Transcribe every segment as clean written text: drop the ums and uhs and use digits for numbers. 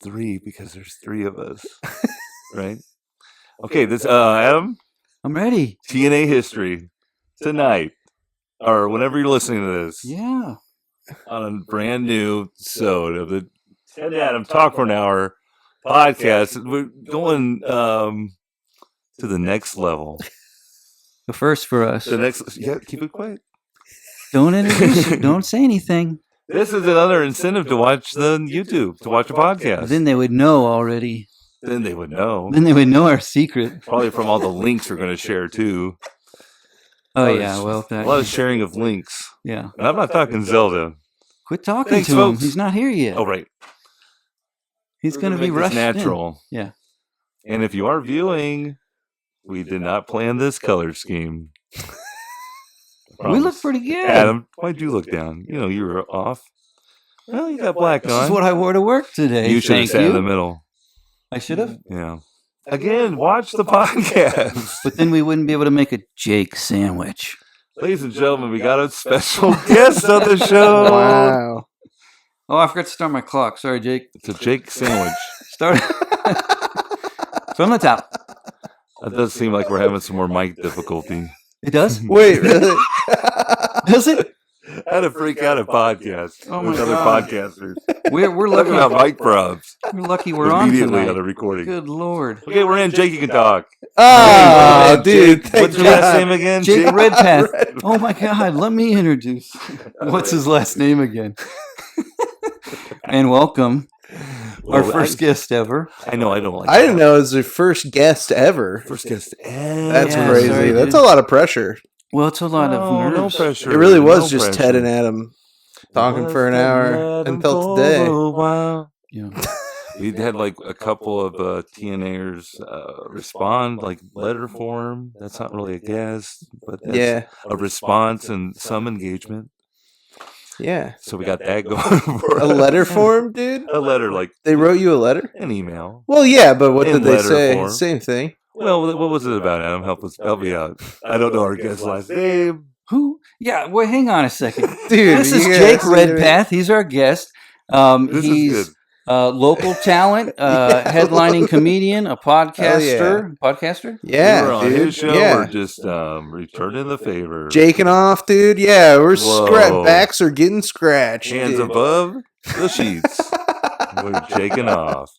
3 because there's 3 of us, right? Okay, this Adam, I'm ready. TNA history tonight, or whenever you're listening to this, Yeah. on a brand new episode of the Ted and Adam Talk for an Hour podcast. We're going to the next level. The first for us. The next, yeah, keep it quiet. Don't introduce it. Don't say anything. This is another incentive to watch the YouTube, to watch a podcast. Then they would know already. Then they would know. Then they would know our secret. Probably from all the links we're going to share too. Oh, yeah. Well, a lot of sharing of links. Yeah. And I'm not talking Zelda. Quit talking Thanks, to folks. him. He's not here yet. Oh, right. He's going to be rushed natural. in. Yeah. And if you are viewing, we did not plan this color scheme. We look pretty good. Adam, why'd you look down? You know, you were off. Well, you got black on. This is what I wore to work today. You should have sat in the middle. I should have? Yeah. Again, watch the podcast. But then we wouldn't be able to make a Jake sandwich. Ladies and gentlemen, we got a special guest on the show. Wow. Oh, I forgot to start my clock. Sorry, Jake. It's a Jake sandwich. Start from the top. That does seem like we're having some more mic difficulty. It does? Wait, really? Does it? I had to freak out a podcast Oh with my other God. podcasters. We're Talking about lucky. mic props. We're lucky we're on Immediately tonight. on the recording. Good Lord. Okay, we're in. Jake, you can talk. Oh, dude. Jake, Thank what's your last God. name again? Jake Redpath. Oh my God. Let me introduce. What's his last name again? And welcome. Our Well, first guest ever. I know, I don't like I didn't know it was the first guest ever. First guest ever. That's Yeah, crazy. sorry, That's dude. a lot of pressure. Well, it's a lot of No nerves. pressure. It really was No just pressure. Ted and Adam talking for an hour until today. Wow. Yeah. We had like a couple of TNAers respond, like letter form. That's not really a guest, but that's Yeah. a response and some engagement. Yeah. So we got that going for A us. letter form, dude? A letter, like They wrote you a letter? an email. Well, yeah, but what In did they letter say? form. Same thing. Well, what was it about, Adam? Help me out. I don't know our guest's last name. Who? Yeah. Well, hang on a second. Dude, This is you Jake guys- Redpath. He's our guest. This He's is good. local talent, headlining comedian, a podcaster. Podcaster? Yeah, we were on dude. his show. Yeah. We're just returning the favor. Jaking off, dude. Yeah, we're Whoa. backs are getting scratched. Hands dude. above the sheets. We're shaking off.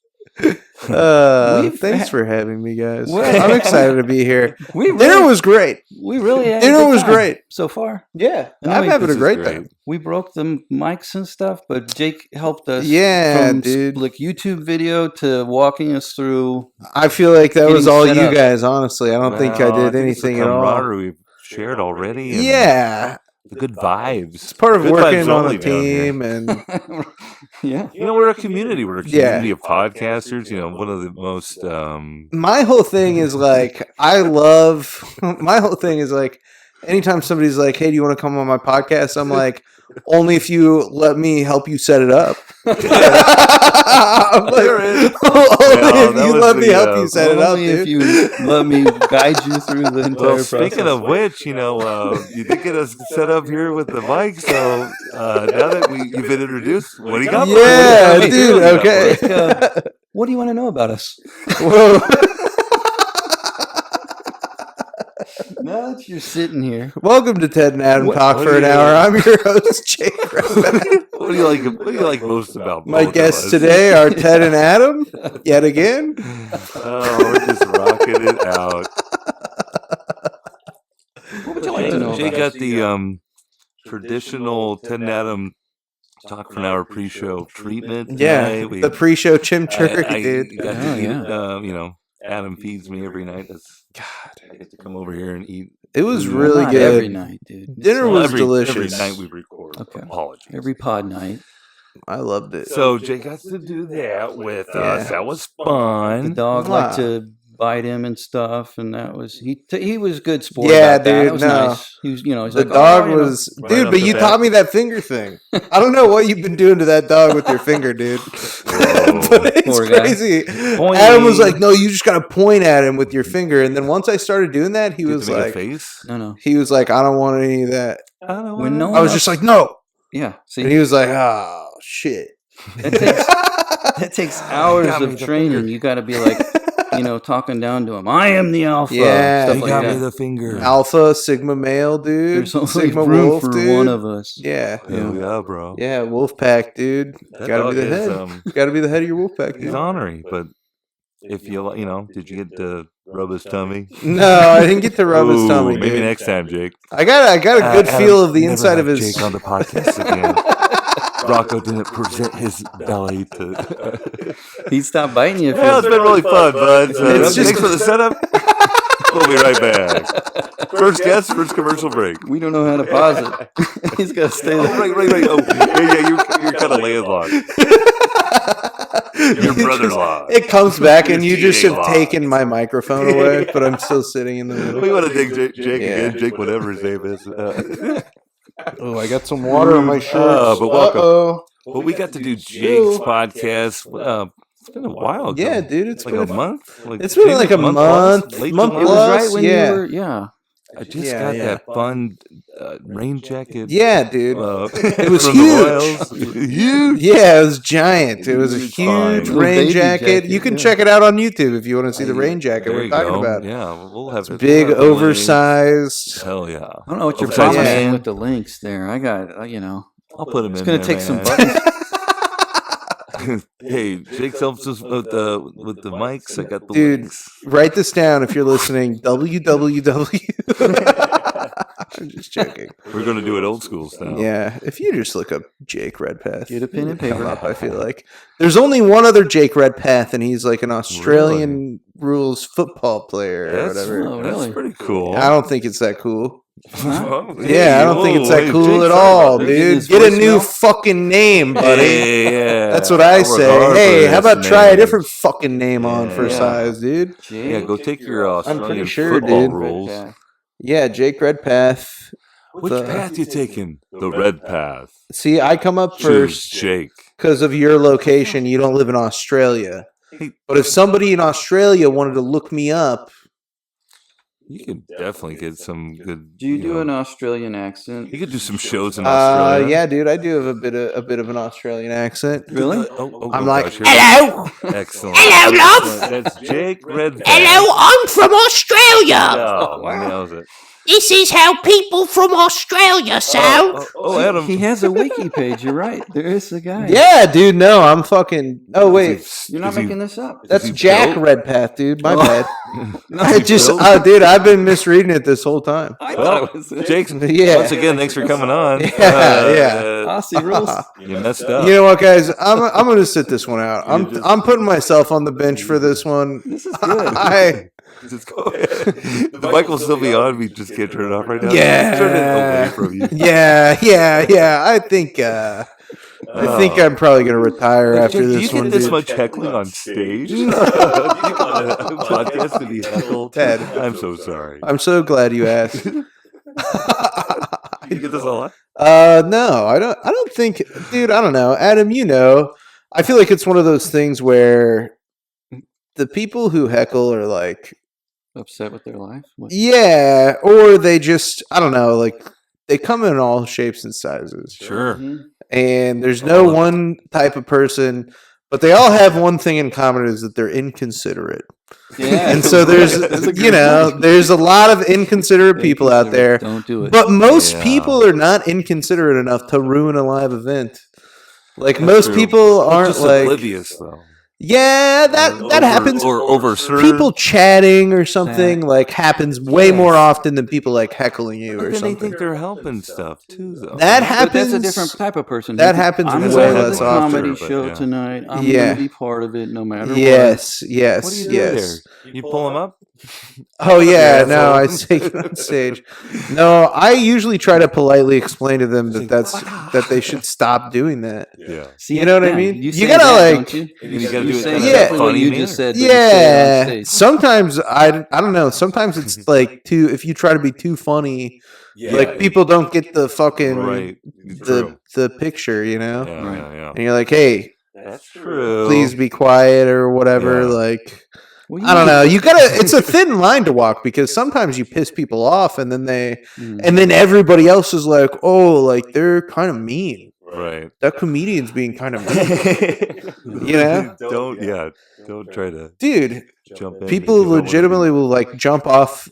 Thanks for having me, guys. Well- I'm excited to be here. We Dinner really, was great. we really had a Dinner good was time great. so far. Yeah, No, I'm having This a is great time. We broke the mics and stuff, but Jake helped us. Yeah, from dude. Like YouTube video to walking us through. I feel like that was Getting all set you up. guys, honestly. I don't think I did it's the anything at all. camaraderie we've shared already. And Yeah, the good vibes. it's part of Good working vibes on only a down here. team, and Yeah. You know, we're a community. We're a Yeah. community of podcasters. You know, one of the most. my whole thing is like, my whole thing is like, anytime somebody's like, "Hey, do you want to come on my podcast?" I'm like, only if you let me help you set it up. I'm like, There is. only Well, if that you was let me the, help you set it up, Only if dude. you let me guide you through the entire Well, process. speaking of which, you know, you did get us set up here with the mic. So now that you've been introduced, what do you got? for us? Yeah, What do you dude. got for Okay. us? What do you want to know about us? Whoa. Now that you're sitting here, Welcome to Ted and Adam What- Talk what for do an you- hour. I'm your host, Jake Redpath. What do you like? What do you like most about My both of guests us? today are Ted and Adam, yet again. Oh, we're just rocking it out. what would you like to know Jake about us? got the traditional Ted and Adam Talk for an Hour pre-show treatment. Yeah, tonight. We- the pre-show chimichurri, I dude. got Oh, to eat, yeah. you know, Adam feeds me every night. God, I get to come over here and eat. It was Well, really Not good. every night, dude. Dinner Well, was every delicious. night we record. Okay. Apologies. Every pod night. I loved it. So Jake got to do that with us. Yeah. That was The fun. dog Mwah. liked to bite him and stuff, and that was he was a good sport. Yeah, about that. dude, It was no. nice. He was, he's The like, dog oh, you know. was, Right dude. off But the you bat. taught me that finger thing. I don't know what you've been doing to that dog with your finger, dude. Whoa. But it's Poor guy. crazy. Pointing. Adam was like, "No, you just gotta point at him with your finger." And then once I started doing that, he Did was you make a like, face. No. "I don't want any of that." I don't When wanna- no I one was else- just like, "No," Yeah. See, and he was like, "Oh shit." That takes hours got me of the training. finger. You got to be like, talking down to him. I am the alpha. Yeah, stuff he like got me that. the finger. Alpha, Sigma male, dude. There's only Sigma room wolf, for dude. one of us. Yeah. Hell yeah, bro. Yeah, wolf pack, dude. That Gotta be dog the is, head. Gotta be the head of your wolf pack, He's dude. ornery, but if did you get to rub his tummy? No, I didn't get to rub his Ooh, tummy, maybe dude. next time, Jake. I got a good Adam, feel of the never inside of have his. Jake on the podcast again. Rocco didn't present his belly to. He'd stop biting you. If Well, it's been really fun, bud. It's just- Thanks for the setup. We'll be right back. First guest, first commercial break. we don't know how to pause it. He's got to stay Oh, there. right. Oh, yeah, you're kind of landlocked. Your brother-in-law. It comes back and you just have Tea-law. taken my microphone away, but I'm still sitting in the middle. We want to dig Jake Yeah. again. Jake, whatever his name is. Oh, I got some water on my shirt. but welcome. Well, we got to do Jake's podcast. It's been a while ago. Yeah, dude, it's like been a month. It's been like a month, Late month July? It was plus. right when yeah. you were, yeah. I just Yeah, got yeah. that fun rain jacket. Yeah, dude. It was huge. Yeah, it was giant. It was a Huge huge find. rain Baby jacket. jacket, You can yeah. check it out on YouTube if you want to see the rain jacket There we're you talking go. about. Yeah, we'll have it. Big, we'll have the link. oversized. Hell yeah. I don't know what you're Oversized promising hand. with the links there. I got, I'll put him it's in going to there, take some man. buttons. Hey, Jake helps us with the mics. I got the Dude, links. write this down if you're listening. www. I'm just joking. We're going to do it old school style. Yeah, if you just look up Jake Redpath, Get a pen and it'll come paper. up, I feel like there's only one other Jake Redpath, and he's like an Australian rules football player or That's, whatever. Oh, that's really? pretty cool. I don't think it's that cool. Huh? Yeah, I don't think it's that Hey, cool Jake, at sorry all, about this. dude. His Get a new voicemail? fucking name, buddy. Hey, yeah. That's what I work say. hard for Hey, how this, about try a man. different fucking name on for Yeah. size, dude? Yeah, go take your Australian pretty sure, football dude. rules. Yeah, Jake Redpath. Which The- path you taking? The red path. See, I come up Choose first Jake. because of your location. You don't live in Australia. But if somebody in Australia wanted to look me up, You could definitely get some good. Do you do know, an Australian accent? You could do some shows in Australia. yeah, dude, I do have a bit of an Australian accent. Really? I'm like, gosh, here- hello, Excellent. Hello, love. That's Jake Redpath. hello, I'm from Australia. Oh, Wow. nails it. This is how people from Australia sound. Oh, Adam. He has a wiki page. You're right. There is a guy. Yeah, dude, no, I'm fucking. Oh wait, You're not making this up. that's he Jack built? Redpath, dude. My Oh. bad. No, I just, dude, I've been misreading it this whole time. I Well, thought it was Jake, Yeah. once again, thanks for coming on. Yeah. Aussie rules. You messed up. You know what, guys? I'm gonna sit this one out. I'm putting myself on the bench for this one. This is good. Just go ahead. The mic will still be on. We just can't turn it off right now. Yeah. Turn it away from you. yeah. I think I'm probably gonna retire after Jake, do you this get one, this dude. much heckling on stage? Do you want a podcast to be heckled? Ted. I'm so sorry. I'm so glad you asked. You get this a lot? No, I don't think, dude. I don't know, Adam. I feel like it's one of those things where the people who heckle are like, Upset with their life. What? yeah, or they just, I don't know, like they come in all shapes and sizes. Sure. Mhm. And there's no one type of person, but they all have one thing in common is that they're inconsiderate. Yeah. And so there's, That's a good point. there's a lot of inconsiderate people out there. Don't do it. But most Yeah. people are not inconsiderate enough to ruin a live event. Like That's most true. people aren't Just like, oblivious, though. yeah, that happens. Or overserved. People chatting or something like happens way Yes. more often than people like heckling you But or then they something. think they're helping stuff, too, though. That But happens. that's a different type of person. That Who- happens I'm way going to less the often, comedy but show yeah. tonight. I'm Yeah. going to be part of it no matter what. Yes, What yes, do you do yes. there? You pull them up? Oh yeah, Yeah, no, I so- say on stage. No, I usually try to politely explain to them that they should stop doing that. Yeah. See, You know what I yeah, mean? You, You say gotta, that, like- don't you? And you gotta You do it say kind of exactly that what funny you manner. just said. But you say it on Yeah. stage. Sometimes I don't know. Sometimes it's like too. If you try to be too funny, like people don't get the fucking Right. True. the picture, you know. Yeah, Right. yeah. And you're like, hey, That's true. please be quiet or whatever. Yeah. Like, Well, I don't know. You gotta. It's a thin line to walk because sometimes you piss people off, and then Mm. and then everybody else is like, oh, like they're kind of mean. Right. That comedian's being kind of mean. You know? Don't try to Dude, jump in. people legitimately will like jump off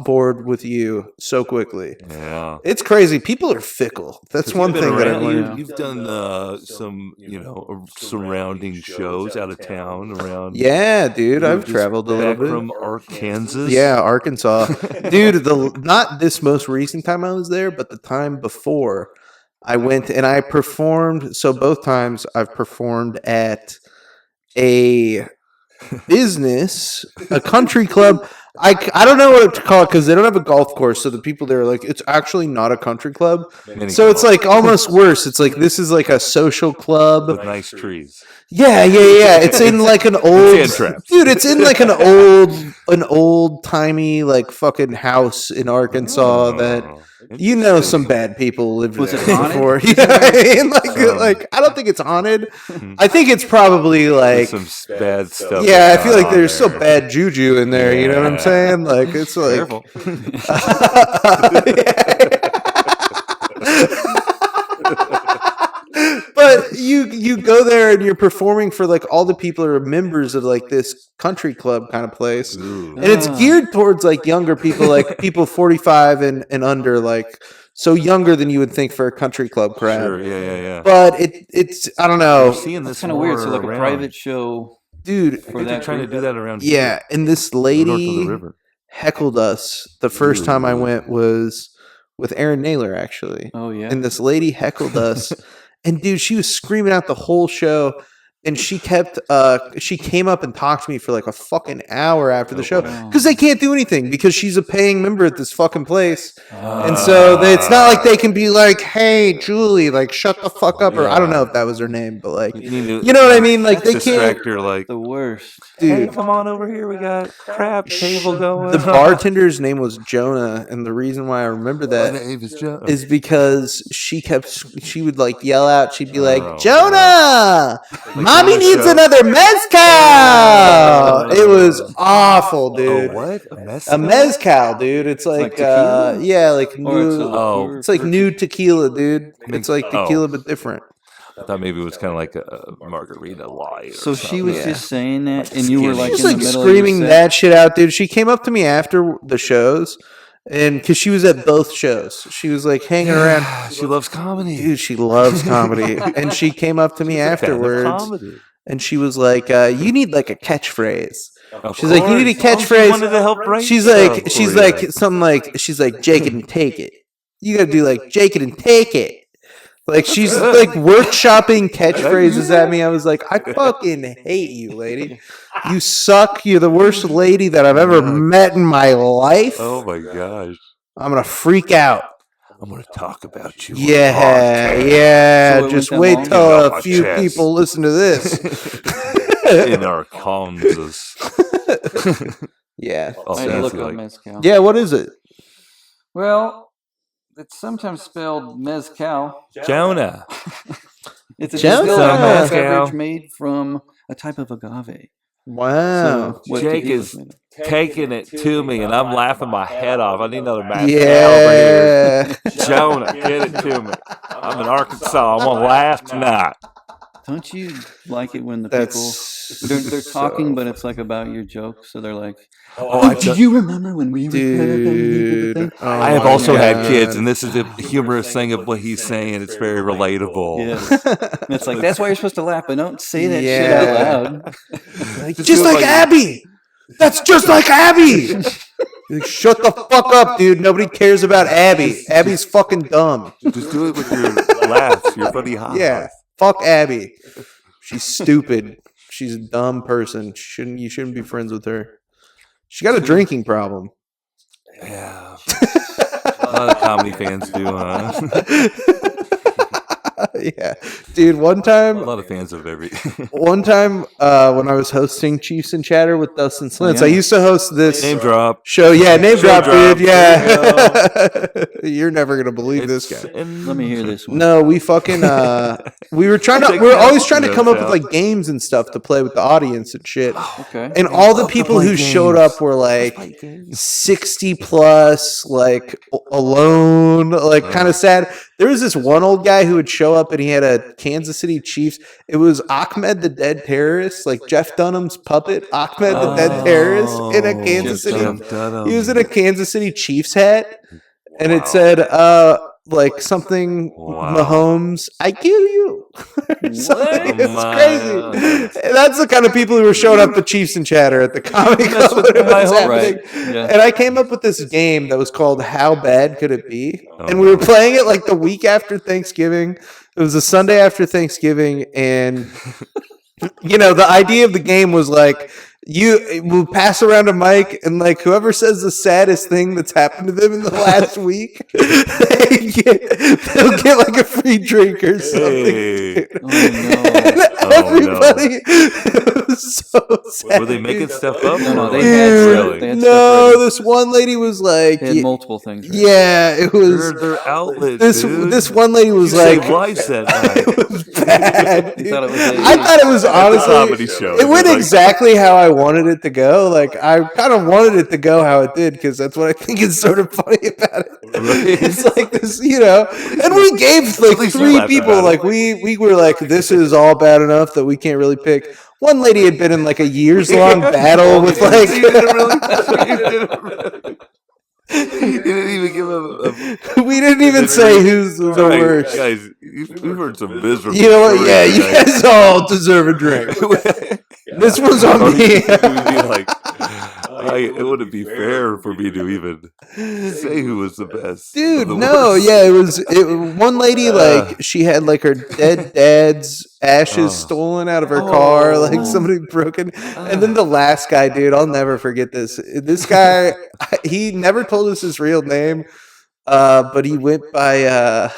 board with you so quickly. Yeah. It's crazy. People are fickle. That's one thing that I learned. You've done some, surrounding shows out of town around. Yeah, dude, I've just traveled a little back bit. from Arkansas. Yeah, Arkansas. Dude, not this most recent time I was there, but the time before I went and I performed. So both times I've performed at a business, a country club. I don't know what to call it because they don't have a golf course. So the people there are like, it's actually not a country club. So it's like almost worse. It's like this is like a social club with nice trees. Yeah. It's in like an old dude. It's in like an old timey like fucking house in Arkansas that some bad people lived there before. You know what I mean? Like I don't think it's haunted. I think it's probably like some bad stuff. Yeah, I feel like there's some bad juju in there. You know what I'm saying? Like it's like. But you go there and you're performing for like all the people are members of like this country club kind of place. Ooh. And it's geared towards like younger people, like people 45 and under, like so younger than you would think for a country club crowd. Sure, yeah. But it's I don't know. We're seeing this kind of weird. So like around. a private show, dude. I think they're trying to do that around. Yeah, and this lady north of the river heckled us. The first time I went was with Aaron Naylor, actually. Oh yeah. And this lady heckled us. And dude, she was screaming out the whole show, and she kept. She came up and talked to me for like a fucking hour after the show because they can't do anything because she's a paying member at this fucking place, and so it's not like they can be like, "Hey, Julie, like shut the fuck up," or I don't know if that was her name, but like, you know what I mean? Like they can't. Distract her, like the worst. Dude, hey, come on over here. We got crap table going. The bartender's name was Jonah, and the reason why I remember that is because she would like yell out. She'd be like, "Jonah, mommy needs another mezcal." It was awful, dude. What? A mezcal, dude. It's like like new. It's like new tequila, dude. It's like tequila but different. I thought maybe it was kind of like a margarita light. So she was just saying that, and you were like, she was in like the middle screaming of that shit out, dude. She came up to me after the shows, and because she was at both shows, she was like hanging around. She loves comedy, dude. She loves comedy, and she came up to me afterwards, and she was like, "You need like a catchphrase." She's like, "You need a catchphrase." Wanted to help write she's like something like she's like, "Jake it and take it." You gotta do like Jake it and take it. Like she's like workshopping catchphrases at me. I was like, I fucking hate you, lady. You suck. You're the worst lady that I've ever met in my life. Oh my gosh. I'm gonna freak out. I'm gonna talk about you. Yeah. So just wait till a few people listen to this. In Arkansas. Yeah. I look up mezcal. Yeah, what is it? Well, it's sometimes spelled mezcal. Jonah. It's a Jonah. distilled alcoholic Mezcal. beverage made from a type of agave. Wow. So Jake is taking it to me, and I'm laughing my head off. I need another mezcal yeah. over here. Jonah, get it to me. I'm in Arkansas. I'm gonna laugh tonight. Don't you like it when the people they're talking, but it's like about your joke? So they're like, "Do you remember when we Dude, I have also had kids, and this is the humorous thing of what he's saying. It's very relatable. Yes. And it's like that's why you're supposed to laugh, but don't say that shit out loud. Just like Abby. That's just like Abby. Shut the fuck up, dude. Nobody cares about Abby. Abby's fucking dumb. Just do it with your laughs, your funny ha. Yeah. Fuck Abby. She's stupid. She's a dumb person. You shouldn't be friends with her. She got a drinking problem. Yeah. A lot of comedy fans do, huh? Yeah. Dude, one time... A lot of fans of every... One time when I was hosting Chiefs and Chatter with Dustin Slintz, I used to host this... Name drop. Show. Yeah, name drop, dude. Yeah. You're never going to believe this guy. Let me hear this one. No, we fucking... we're always trying to come up with like games and stuff to play with the audience and shit. Okay. And all the people who showed up were like 60 plus, like alone, like kind of sad. There was this one old guy who would show show up and he had a Kansas City Chiefs. It was Ahmed the Dead Terrorist, like Jeff Dunham's puppet, Ahmed the Dead Terrorist, in a Kansas City. He was in a Kansas City Chiefs hat, and it said, like something Mahomes, I kill you. It's crazy. That's the kind of people who were showing up to Chiefs and Chatter at the comedy club. Right. Yeah. And I came up with this game that was called How Bad Could It Be? And we were playing it like the week after Thanksgiving. It was a Sunday after Thanksgiving, and the idea of the game was like, we'll pass around a mic, and like whoever says the saddest thing that's happened to them in the last week, they'll get like a free drink or something. Hey. Everybody, it was so sad. Were they making stuff up? No, Or they had really? they had No, stuff this one lady was like, ready. They had multiple things. Right? yeah, it was. Their outlet, This dude. this one lady was You like, saved lives that night. it was bad. You Dude. thought it was I thought it was honestly. comedy show. It went Like- exactly how I wanted it to go. Like I kind of wanted it to go how it did, because that's what I think is sort of funny about it. It's like this, and we gave like least you 3 laughed people. about it. Like we were like, this is all bad enough that we can't really pick. One lady had been in like a years-long battle with like. You didn't even give him We didn't even say who's the worst. Guys, we've heard some miserable. You know what? stories Yeah, you tonight. guys all deserve a drink. This one's on Or me. it would be like, it wouldn't be fair for me to even say who was the best. Dude, or the no, worst. yeah, it was one lady, like she had like her dead dad's ashes stolen out of her car, like somebody broken. And then the last guy, dude, I'll never forget this. This guy, he never told us his real name, but he went by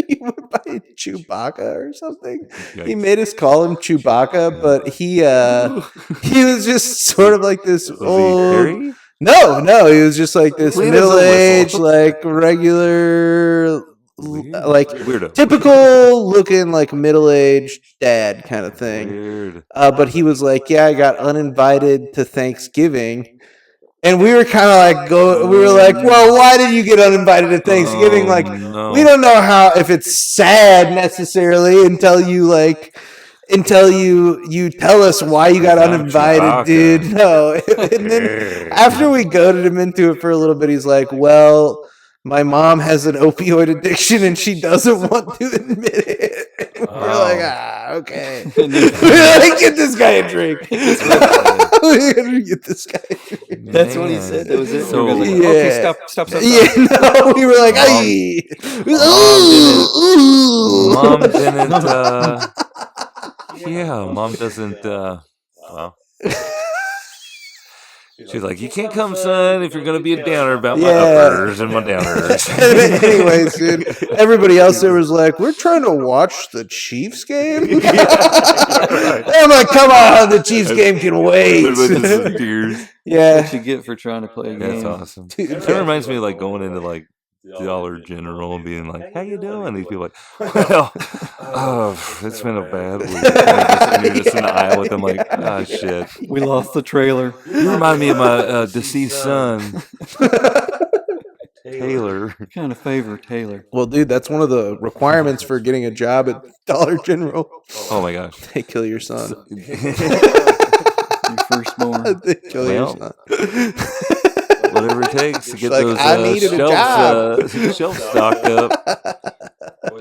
he went by Chewbacca or something. He made us call him Chewbacca, but he was just sort of like this Was he old. hairy? No, he was just like this Clean as a middle-aged, whistle. like regular, like Weirdo. typical looking, like middle-aged dad kind of thing. Weird. But he was like, "Yeah, I got uninvited to Thanksgiving," and we were kind of like, we were like, "Well, why did you get uninvited to Thanksgiving?" Like, no. we don't know how if it's sad necessarily until you tell us why you got Without uninvited, Chewbacca. dude. No. And then after we goaded him into it for a little bit, he's like, well, my mom has an opioid addiction and she doesn't want to admit it. And we're like, okay. We're like, get this guy a drink. We're going to get this guy a drink. That's what he said. That was it. So- We were like, Yeah. okay, stop. Yeah, no, we were like, hey. Mom didn't. Yeah, mom doesn't. Well, she's like, you can't come, son, if you're gonna be a downer about my uppers and my downers. Anyways, dude, everybody else there was like, we're trying to watch the Chiefs game. I'm like, come on, the Chiefs game can wait. With tears. Yeah. What you get for trying to play a game. That's awesome. Dude, That reminds me of like going into like Dollar General and being like, how you doing? These people like, well, it's been a bad week. And you're just in the aisle with them like, shit. We lost the trailer. You remind me of my deceased son, Taylor. Kind of favor Taylor. Well, dude, that's one of the requirements for getting a job at Dollar General. Oh my gosh. They kill your son. Your firstborn. They kill your Well, son. Whatever it takes to get like, those I needed a shelves stocked up.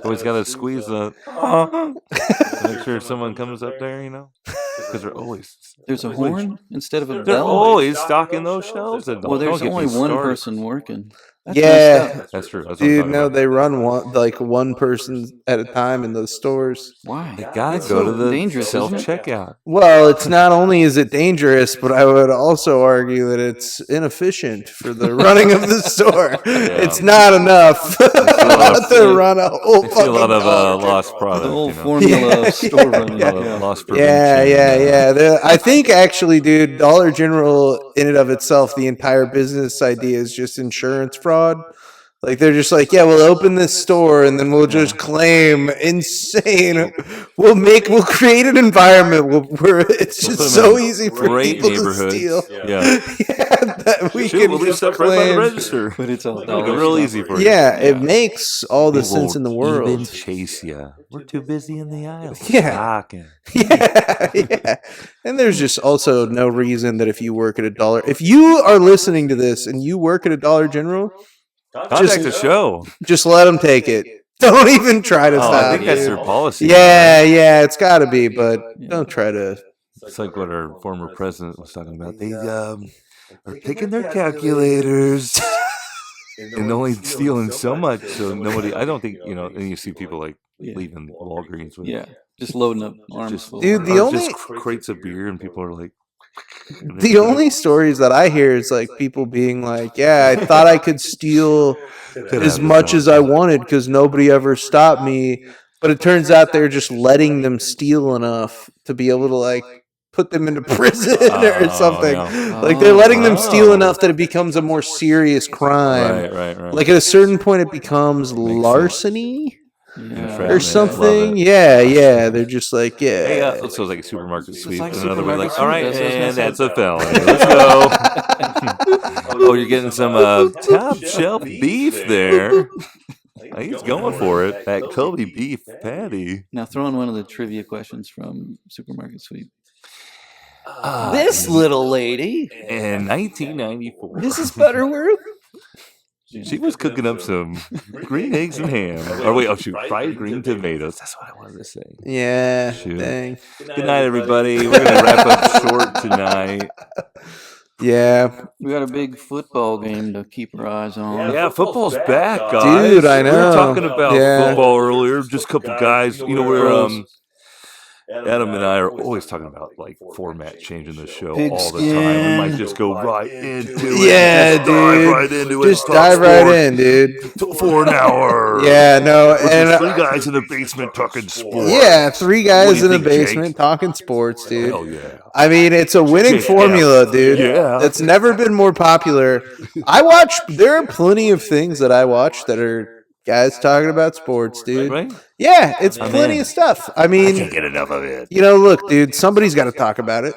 Always got to squeeze the to make sure someone comes up there, because they're always There's a horn instead of a they're bell. always stocking those shelves. And Well, there's don't get only me one started. person working. That's Yeah. messed up. That's true. That's what I'm Dude, talking no, about. they run one person at a time in those stores. Why? They gotta It's go so to the dangerous, isn't it? self-checkout. Well, it's not only is it dangerous, but I would also argue that it's inefficient for the running of the store. It's not enough to run a whole I see a lot of Dollar lost The product. whole formula of store running. A lot of Yeah. lost Yeah, prevention. I think actually, dude, Dollar General in and of itself, the entire business idea is just insurance fraud. Like they're just like, yeah, we'll open this store and then we'll just claim insane. We'll create an environment where it's just so easy for Great people to neighborhoods. steal. Yeah. Yeah, that we Shoot, can we'll leave just stuff right by the plan. register. But it's all Make it dollar real stuff. easy for you. Yeah, it makes all the We sense in the won't even world. chase you. We're too busy in the aisle. Yeah. Talking. Yeah. And there's just also no reason that if you work at a dollar, if you are listening to this and you work at a Dollar General, Contact the show. just let them take it. Don't even try to Oh, stop. I think that's dude. their policy. Yeah, it's got to be, but don't try to. It's like what our former president was talking about. They are taking their calculators and only stealing so much, so nobody. I don't think And you see people like leaving Walgreens with just loading up arms full. Dude, the only just crates of beer, and people are like. the only stories that I hear is like people being like, "Yeah, I thought I could steal as much as I wanted because nobody ever stopped me," but it turns out they're just letting them steal enough to be able to like put them into prison or something. Yeah. Like they're letting them steal enough that it becomes a more serious crime. Right. Like at a certain point, it becomes larceny. Yeah. Or something, yeah. They're just like, Hey, yeah. so it's like a supermarket sweep. like And another way, like, supermarket all right, sweep, and that's that's a felony. Let's go. Oh, you're getting some top shelf beef there. He's going for it. That Kobe beef patty. Now throw in one of the trivia questions from Supermarket Sweep. This little lady, in 1994, Mrs. Butterworth. she was cooking up some green eggs and ham. Or wait, fried green tomatoes. That's what I wanted to say. Yeah, Shoot. dang. Good night, everybody. We're gonna wrap up short tonight. Yeah, We got a big football game to keep our eyes on. Yeah, football's back, guys. Dude, I We know. were talking about Yeah. football earlier. Just a couple guys. We're Adam and I are always talking about like format changing the show all the time. We might just go right into it. Yeah, Just dude. dive right into it. just Talk dive right sports in, dude. for an hour. Yeah, no, We're and just three guys in the basement talking sports. yeah, three What guys do in you the think, Jake? basement talking sports, dude. Hell yeah. I mean, it's a winning Jake formula, F. dude. Yeah. That's never been more popular. There are plenty of things that I watch that are guys talking about sports, dude. Right? Yeah, it's I'm plenty in. of stuff. I I mean, can't get enough of it. look, dude, somebody's got to talk about it.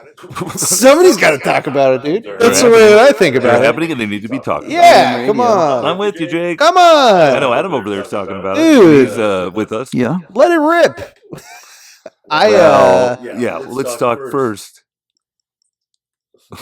Somebody's got to talk about it, dude. That's the way that I think They're about it. happening and they need to be talking about Yeah, come it. on. I'm with you, Jake. Come I know on. Adam over there is talking about Dude. it. He's with us. Yeah. Let it rip. Yeah, let's talk first.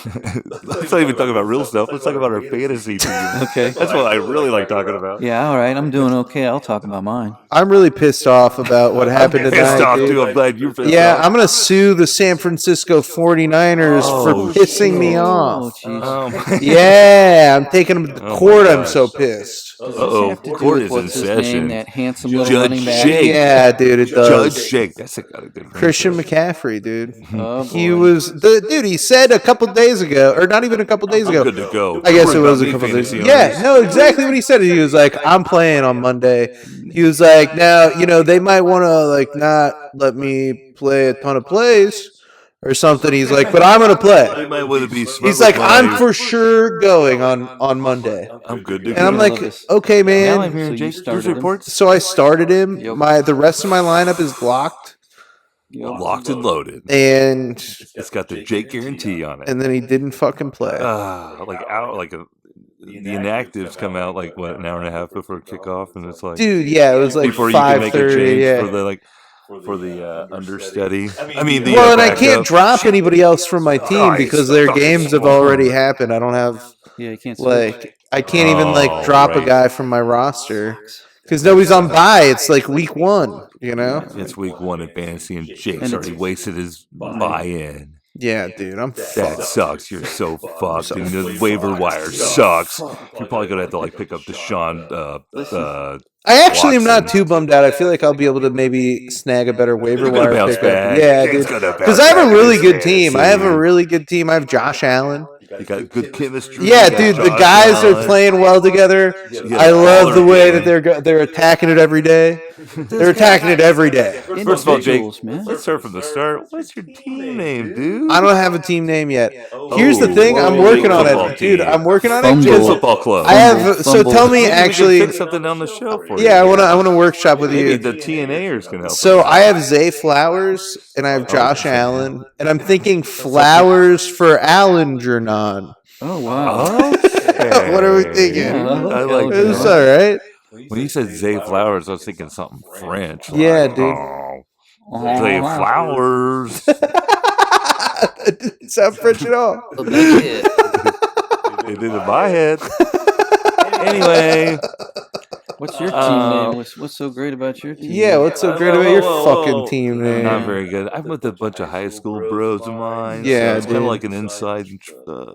Let's not even talk about real stuff. Let's talk about our fantasy team. Okay. That's what I really like talking about. Yeah, all right. I'm doing okay. I'll talk about mine. I'm really pissed off about what happened Pissed tonight, off dude. too. I'm glad you're pissed Yeah, off. I'm going to sue the San Francisco 49ers Oh, for pissing me Oh, off. jeez. Yeah, I'm taking them to Oh, my court. I'm gosh. so pissed. Does this Uh-oh, have to do court with is what's in his name, session. that handsome little Judge running back? Jake. Yeah, dude, it does. Judge Jake. That's got a good name. Christian McCaffrey, dude. Oh, He boy. was dude. He said a couple days ago, or not even a couple days I'm ago. good to go. I guess it Worry was about a me, couple days. fantasy Yeah, owners. no, exactly what he said. He was like, "I'm playing on Monday." He was like, "Now, they might want to like not let me play a ton of plays or something." He's like, "But I'm gonna They play." might want to be smart He's with like, my- "I'm for sure going on Monday." I'm good to go. And I'm I love like, this. "Okay, now I'm man." hearing So you Jake's started news him? reports. So I started him. Yep. The rest of my lineup is blocked, Locked and loaded. and It's got the Jake guarantee on it. then he didn't fucking play. The inactives come out like what, an hour and a half before kickoff, and it's like Dude, yeah, it was like before you can make a 5:30. change Yeah. for the understudy. I mean, the Well, and I backup. can't drop anybody else from my team Christ. because their games have already happened. I don't have Yeah, you can't I can't even Oh, drop a right. guy from my roster because nobody's on bye. It's like week 1, It's week 1 in fantasy, and Jake's And already wasted his buy-in. Yeah, dude, I'm That fucked. sucks. You're so fucked. And the waiver wire sucks. You're probably gonna have to pick up Deshaun. I actually am not Watson. too bummed out. I feel like I'll be able to maybe snag a better waiver You're gonna wire bounce pickup. back. Yeah, Jake's dude. gonna bounce Because I have back a in really his good team. I have a fantasy. really good team. I have Josh Allen. You got good chemistry. Yeah, You got dude, the Josh guys are Allen. playing well together. Yeah, I love baller the way game. that they're attacking it every day. They're attacking it every day. First of all, Jake, Individuals, man. let's start from the start. What's your team name, dude? I don't have a team name yet. Here's the Oh, thing, I'm working on football it, dude. team. I'm working on Fumble. it. Kids 'cause football club. I have. So Fumble. tell me, Maybe we can actually, fix something on the show for you. yeah, I want to workshop with Maybe you. the TNAers can help. So us. I have Zay Flowers and I have Josh Allen, and I'm thinking Flowers for Allengernon. Oh wow. Okay. What are we thinking? Yeah, I like Hell It's yeah. all right. When you said Zay Flowers, I was thinking something French. Yeah, like, dude. Oh, Zay Flowers. That didn't sound French at all. It did in my head. Anyway. What's your team name? What's so great about your team? Yeah, what's so great about your fucking team name? Not very good. I'm with a bunch of high school bros of mine. Yeah, so it's kind of dude. like an inside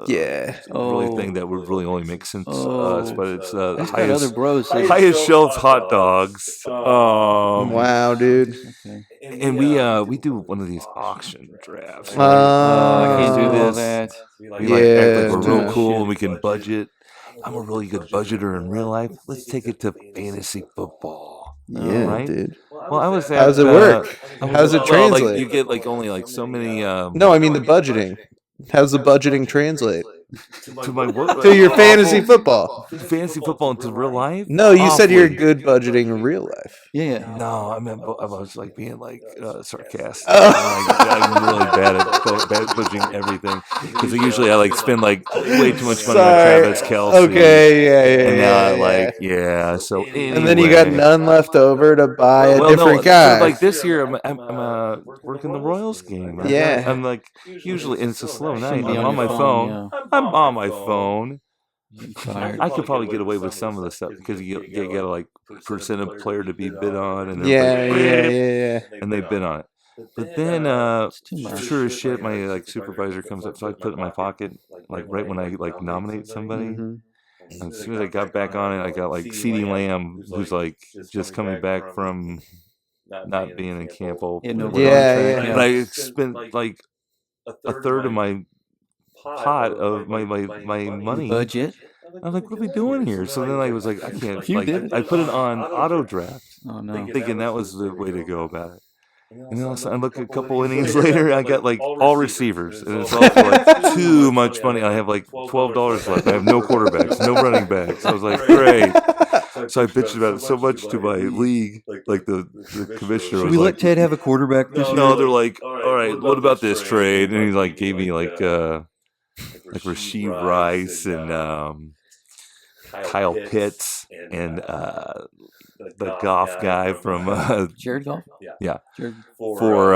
Yeah. really thing that would really only make sense to us, but it's I just got highest, other bros. Say, highest shelf hot dogs. Wow, dude. okay. And we do one of these auction drafts. I can't do this. all that. We like act Yeah, like we're real dude. cool and we can budget. I'm a really good budgeter in real life. Let's take it to fantasy football. Yeah, right? dude. Well, I was at, How's it work? How's it Like, translate? you get like only like so many. No, I mean the budgeting. How's the budgeting translate to my work to your fantasy football? fantasy football into real life. No, you said you're Awfully. good budgeting in real life. Yeah. No, I meant I was like being like sarcastic. Oh. I'm really bad at budgeting everything because usually I like spend like way too much money Sorry. on Travis Kelce. Okay, yeah. And now I yeah. like So And then you got anyway. none left over to buy a Well, different no, guy. So like this year, I'm working the Royals game. Yeah. I'm like usually, and it's a slow night. Shouldn't be I'm on on my your phone. phone, I'm on my phone. Tired. I could probably get away with some of the stuff because you get a like percent of player to be bid on, and Yeah, like, yeah. and they bid on it. But then, It's too much. sure as shit, my like supervisor comes up, so I put it in my pocket like right when I like nominate somebody. Mhm. And as soon as I got back on it, I got like CeeDee Lamb, who's like just coming back from not being in camp all. Yeah, no Yeah, contract, And I spent like a third of my pot of my money. Budget. I'm like, what are we doing here? So then I was like, I can't. You Like, did it. I put it on auto draft, Oh no. thinking that was the way to go about it. And then all of a sudden, I look a couple innings later, I got like all receivers, and it's all for like too much money. I have like $12 left. I have no quarterbacks, no running backs. I was like, great. So I bitched about it so much to my league, like the commissioner Should was we like, let Ted have a quarterback this year? no, they're like, all right, what about this trade? And he like gave me like Rasheed Rice and Kyle Pitts and the Goff guy from Jared Goff. yeah Jared. for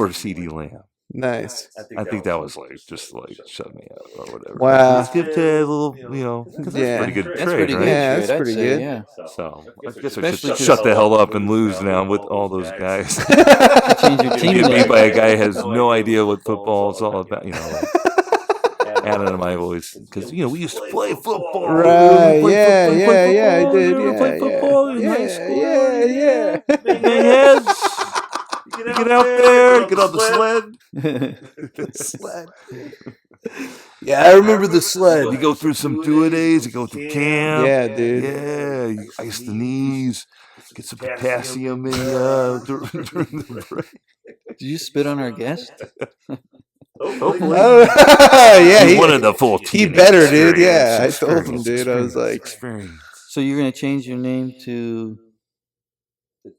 CeeDee Lamb. Nice. I think that was like just like shut me up or whatever. Wow. Let's give Ted a little, because Yeah. that's pretty good That's trade, pretty right? good. Yeah, that's trade, I'd pretty say, good. Yeah. So I guess I Especially should 'cause- shut the hell up and lose now with all those guys. Change your team Get beat name. by a guy who has no idea what football is all about. Adam and I have always, because we used to play football. Right. We played Yeah. football, Yeah. we Yeah. I played did. football, we Yeah. played football in high Yeah. school. Yeah. Big heads. Get out there. Get on the sled. Sled. Yeah, I remember the sled. You go through some two-a-days. You go through camp. Yeah, dude. Yeah, you ice the knees. Get some potassium in during the break. Did you spit on our guest? Hopefully. Oh, yeah, He wanted the full he team better, dude. experience, Yeah, I told him, experience, dude. I was like, experience. So you're gonna change your name to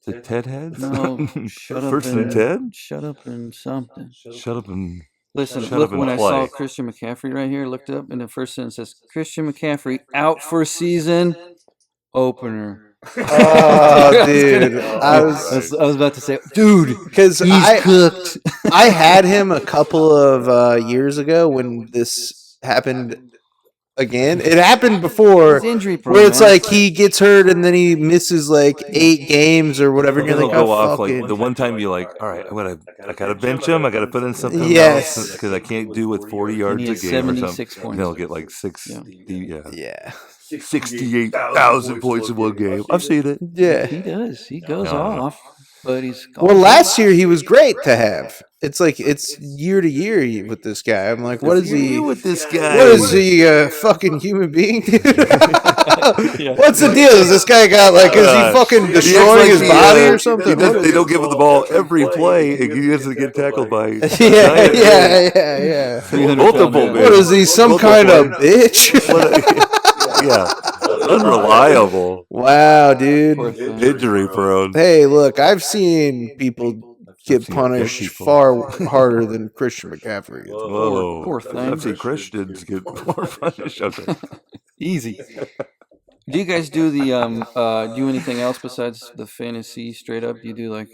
The Ted heads? no? Shut up First and and Ted? Shut up and something. Shut up and Listen, Shut look, up and when I saw play. Christian McCaffrey right here, looked up, and the first sentence says, Christian McCaffrey out for season opener. oh, dude. I was I was about to say, dude, because he's cooked. I had him a couple of years ago when this happened again. It happened before. He's injury prone, Where it's man. like he gets hurt and then he misses like 8 games or whatever. And you're It'll like, go oh, off fucking. like the one time you're like, all right, I gotta bench him. I gotta put in something Yes. else because I can't do with 40 yards he a had game or something. 76 points. And they'll get like 68,000 points in one game. I've seen it. Yeah. He does. He goes No. off, but he's Well, last year he was great to have. It's like it's year to year with this guy. I'm like, what is he? You with this guy? What is he? A fucking human being, dude? What's the deal? Is this guy got like? Is he fucking He acts destroying like his he, body or something? They don't give him the ball every play, and he doesn't get tackled by. Yeah. Multiple. man. man. What is he? Some Multiple kind of plays. bitch? Yeah, unreliable, Wow, dude. Poor thing. injury prone. Hey, look, I've seen people get seen punished dead people. far harder than Christian McCaffrey. Whoa. Poor thing. I've seen Christians get more punished. Okay. Easy. Do you guys do the do anything else besides the fantasy straight up? Do you do like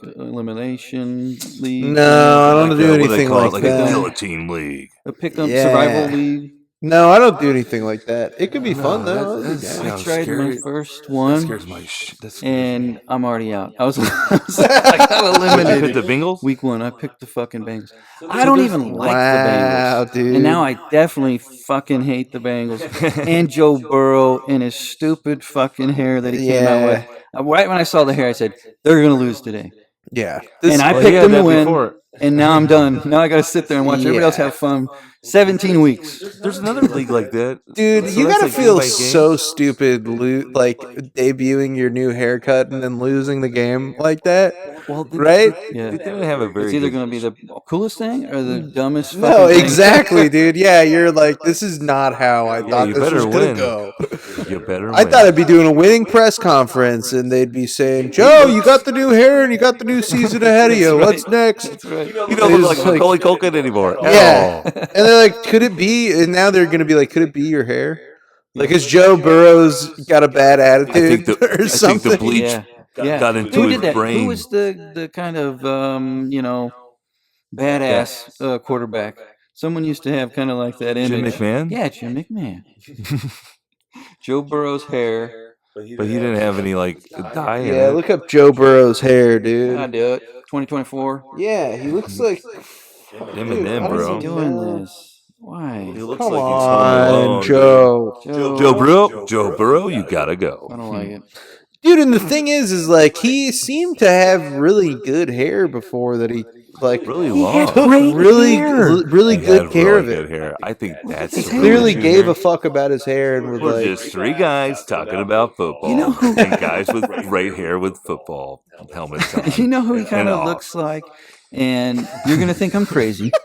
elimination league? No, I don't Like do what do they anything call like it? Like a that. guillotine league. A pick-up Yeah. survival league? No, I don't do anything like that. It could be fun No, though. that's- That'd be Yeah, I nice. tried scary. my first That one, scares my shit. That scares and me. I'm already out. I was I got Did you eliminated. pick the Bengals? Week 1, I picked the fucking Bengals. I don't even like the Wow, Bengals. dude. And now I definitely fucking hate the Bengals. And Joe Burrow and his stupid fucking hair that he came out with. Right when I saw the hair, I said, they're going to lose today. Yeah. And I Well, picked he had them to that win. before. And now I'm done. Now I got to sit there and watch everybody else Yeah. have fun. 17 weeks. There's another league like that. Dude, So you that's gotta like game feel by game? so stupid, like debuting your new haircut and then losing the game like that, Well, right? Yeah. They didn't have a very It's either good- going to be the coolest thing or the dumbest fucking No, thing. exactly, dude. Yeah, you're like, this is not how I thought you this better was gonna win. go. You better I win. thought I'd be doing a winning press conference and they'd be saying, Joe, you got the new hair and you got the new season ahead of you. That's What's right. next? That's right. You don't It's look like like- Macaulay Culkin anymore. at Yeah. all. And they're like, could it be? And now they're going to be like, could it be your hair? Like, is Joe Burrow's got a bad attitude the- or I think the something? bleach Yeah. got into Who his did that? brain. Who was the kind of badass quarterback? Someone used to have kind of like that Jim image. McMahon? Yeah, Jim McMahon. Joe Burrow's hair. But he didn't have any like dye in Yeah, it. look up Joe Burrow's hair, I dude. do it. 2024. Yeah, he looks like. Eminem, I don't Why is bro. he doing know. this? Why? He looks Come like he's home alone. on, Joe. Joe Burrow, Joe Burrow, you gotta go. I don't like it. Dude, and the thing is like he seemed to have really good hair before that he like Really he long. took great really hair. really He good had care really of good it. hair. I think that's He the clearly real gave hair. a fuck about his hair and was We're like, just three guys talking about football. You know who- and guys with great hair with football helmets on. You know who he kind And of off. looks like? And you're going to think I'm crazy. go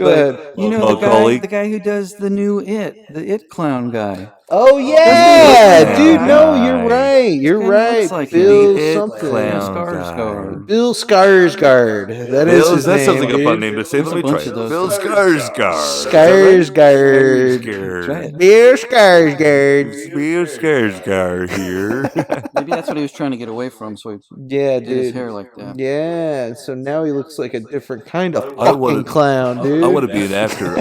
But ahead. You know Macaulay? the guy who does the new the It clown guy. Oh yeah, Doesn't he dude. look No, like you're that? right. You're Kinda right. looks like Bill The It something. Clown Skarsgård. Bill Skarsgård. That is Bill, his that name. sounds like a fun dude. name to say. There's Let a me try bunch it. of those. Bill Skarsgård. Skarsgård. Try it. Bill Skarsgård. Bill Skarsgård here. Maybe that's what he was trying to get away from, so he Yeah, did his dude. hair like that. Yeah, so now he looks like a different kind of I fucking wanna- clown, dude. I want to be an actor.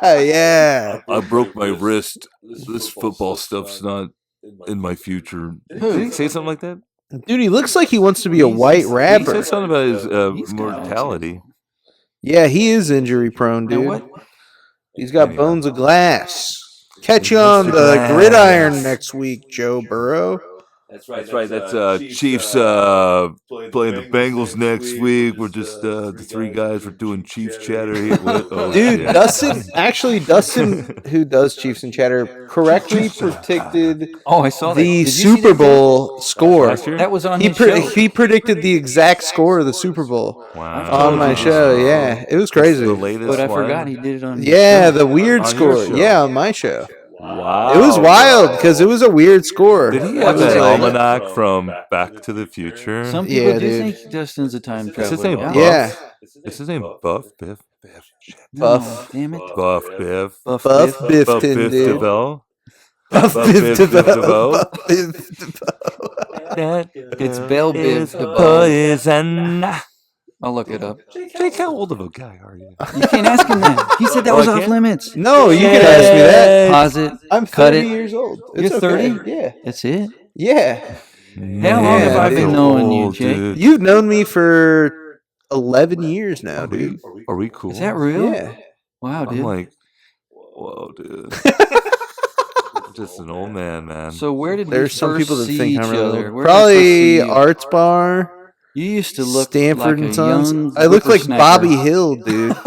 Yeah. I broke my wrist. This football stuff's not in my future. Did he say something like that? Dude, he looks like he wants to be a white He rapper. said something about his He's got mortality. Yeah, he is injury prone, Now dude. what? He's got Anyway. bones of glass. Catch you on Mr. the Glass. gridiron next week, Joe Burrow. That's right. That's Chiefs playing the Bengals next week. We're just the three guys. We're doing Chiefs chatter here. Oh, Dude, shit. Dustin, who does Chiefs and Chatter, correctly predicted Oh, I saw that. the Did you see Super that? Bowl score. Last year? That was on He his show. he predicted the exact score of the Super Bowl Wow. on my show. Yeah, it was crazy. The latest But I one? forgot he did it on. Yeah, the weird On your score. show. Yeah, on my show. Wow. It was wild because it was a weird score. Did he I have was that like- almanac from Back to the Future? Some people Yeah, do dude. think Justin's a time Is traveler. his name Buff? Yeah. Is his name Buff Biff? Shit. No, Buff. damn it. Buff Biff. Buff, Buff Biff. Buff Bifton, Biff dude. DeVoe. Buff Buff Biff Biff DeVoe. DeVoe. Buff Biff DeVoe. That It's Bell Biv is DeVoe. poison. I'll look it up. Jake, how old of a guy are you? You can't ask him that. He said that Oh, was I off can't? limits. No, you can ask me that. Pause it. I'm Cut 30 it. years old. You're It's 30? okay. Yeah. That's it. Yeah. How long have I dude. been knowing you, Jake? You've known me for 11 years now, dude. Are we cool? Is that real? Yeah. Wow, I'm dude. like, whoa, dude. I'm just an old man. So where did There's we some first people that see think each I'm really other? old. Where did we first Probably see you? Arts Bar, You used to look Stanford like and a Sons. young I looked like whippersnapper. Bobby Hill, dude.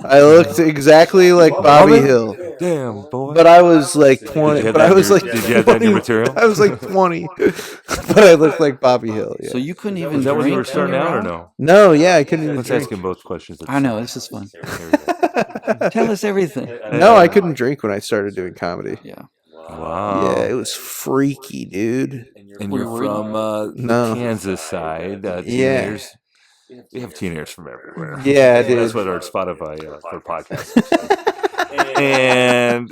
I looked exactly like Bobby Bobby? Hill. Damn, boy. But I was like Did 20. you have But that I was in like your- did you have that in your 20 material? I was like 20. But I looked like Bobby Hill. Yeah. So you couldn't even Is that when you drink were starting when you out or were no? No, yeah, I couldn't even Let's drink. ask him both questions. I know, this is fun. Here we go. Tell us everything. No, I couldn't drink when I started doing comedy. Yeah. Wow. Yeah, it was freaky, dude. and you're from the No. Kansas side, Yeah. teenagers. We have teenagers from everywhere. Yeah, dude. That's what our Spotify for podcasts. And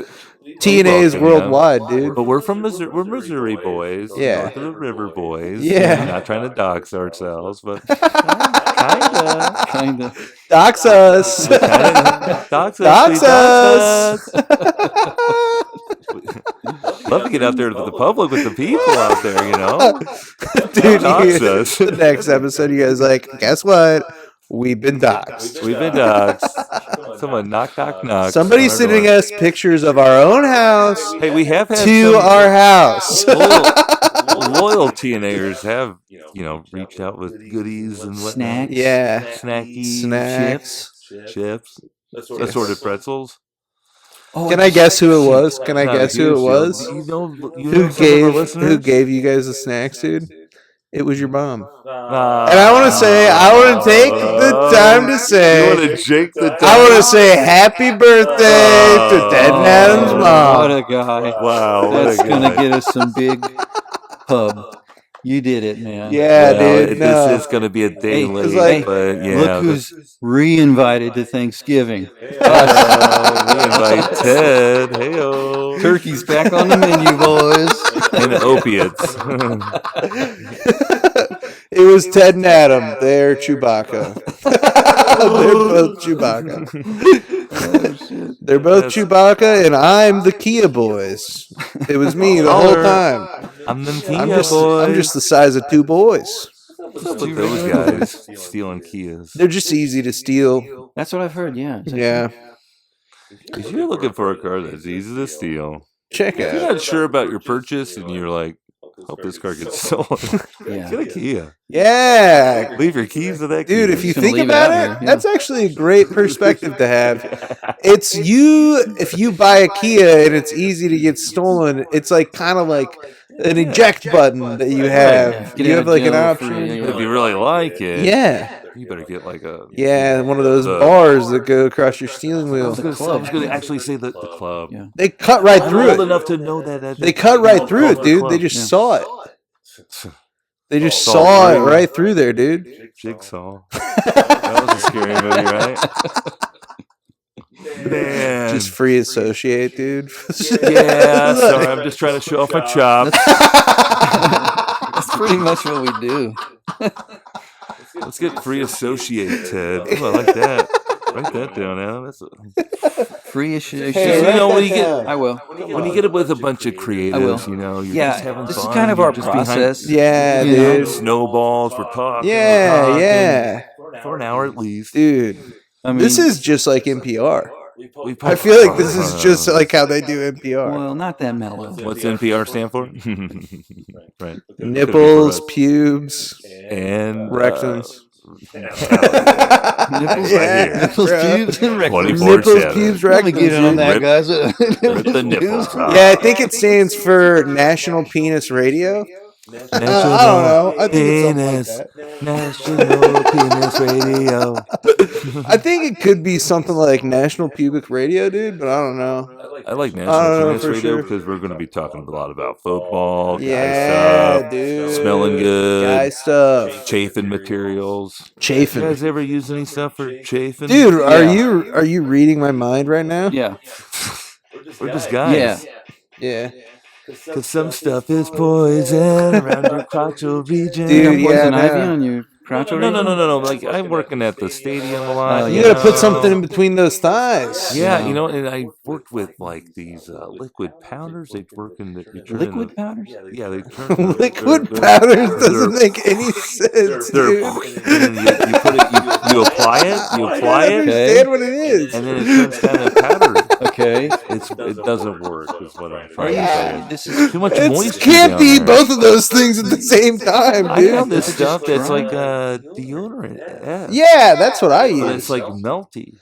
TNA's welcome, you know. worldwide, dude. But we're from Missouri. We're Missouri boys. Yeah. North of the river boys. Yeah. Not trying to dox ourselves, but kinda. Kinda. Dox us. Dox Dox us. us. Love to get out there to the public with the people out there, you know. Dude, Dox us. the next episode, you guys like, guess what? We've been doxxed. We've been doxxed. Someone knock. Somebody's on our sending door. us pictures of our own house Hey, we have had to some our house. loyal TNAers have, reached out with goodies and whatnot. Snacks. Yeah. Snacky Snacks. chips, assorted pretzels. Oh, Can I guess who it was? Can I Not a guess who huge it was? deal. You know Who some of our gave listeners? you guys the snacks, dude? It was your mom. And Ah. I want to take the time to say, You want to Jake the I want to say happy birthday to Ted and Adam's What mom. a guy. Wow, what That's a going to guy. get us some big pub. You did it, man. Yeah, Well, dude. No. This is going to be a day Hey, late, it's like- but yeah. Look who's re-invited to Thanksgiving. we invite Ted. Heyo. Turkey's back on the menu, boys. And opiates. It was Ted and Adam. They're Chewbacca. They're both Chewbacca. They're both Chewbacca, and I'm the Kia boys. It was me the whole time. I'm them Kia I'm boys. just the size of two boys. What's up with those guys stealing Kias? They're just easy to steal. That's what I've heard, yeah. Yeah. If you're looking for a car that's easy to steal, Check if you're it out. not sure about your purchase and you're like, hope this car gets stolen, Yeah. get a Kia. Yeah. Leave your keys to that Dude, Kia. if you Just gonna think leave it about out it, here, yeah. that's actually a great perspective to have. It's if you buy a Kia and it's easy to get stolen, it's like kind of like an eject button that you have. Get You out have of like an jail free, option. yeah. If you really like it, Yeah. you better get like a. Yeah, one of those The- bars that go across your steering wheel. I was going to actually say the club. Yeah. They cut right I'm through old it. enough to know that. They cut right through it, dude. They just saw it. They just saw it right through there, dude. Jigsaw. That was a scary movie, right? Man. Just free associate, dude. Yeah, sorry, I'm just trying to show off my chops. That's pretty much what we do. Let's get free associate, Ted. Ooh, I like that. Write that down now. That's Free association. Hey, you write know, when that you get down. I will. when you get it with a bunch of creatives, will. you're Yeah, just having this fun. is kind of you're our just behind process. Yeah, You know, dude. snowballs. We're talking. Yeah, yeah. For an hour at least. Dude, I mean, this is just like NPR. We I feel like this is just like how they do NPR. well, not that mellow. What's NPR stand for? Right. Nipples, pubes, And rectums. Nipples, Yeah, nipples, bro. pubes, and rectums. 24/7. Nipples, pubes, Let me get in on rectums. that, Rip- guys. Rip the nipples off. Yeah, I think it stands for National Penis Radio. I don't know. I think it's something like that. National Penis Radio. I think it could be something like National Pubic Radio, dude, but I don't know. I like I don't National know Penis for Radio sure. because we're going to be talking a lot about football, guy Yeah, stuff, dude. smelling good, Guy stuff. chafing materials. You Chafing. guys ever use any stuff for chafing? Dude, Yeah. are you reading my mind right now? Yeah. We're just guys. Yeah. Yeah. Because some stuff is poison around your crotchal region. Dude, Poison yeah, ivy no. on your crotch No, no. Like, I'm working at the stadium a lot. Oh, You yeah. gotta put something in between those thighs. Yeah, Yeah. you know, and I worked with like these liquid powders. They work in the Liquid powders? Yeah, they turn Liquid powders doesn't make any sense, They're, dude. and you put it, you apply it, you I apply don't it, understand what it is. and then it turns kind of powdery. Okay. It doesn't work. Is what I'm Are trying you to say. this is Too much It moisture. can't down be there. both of those things at the same time, I know dude. this stuff that's like deodorant. Yeah, that's what I But use. it's like melty,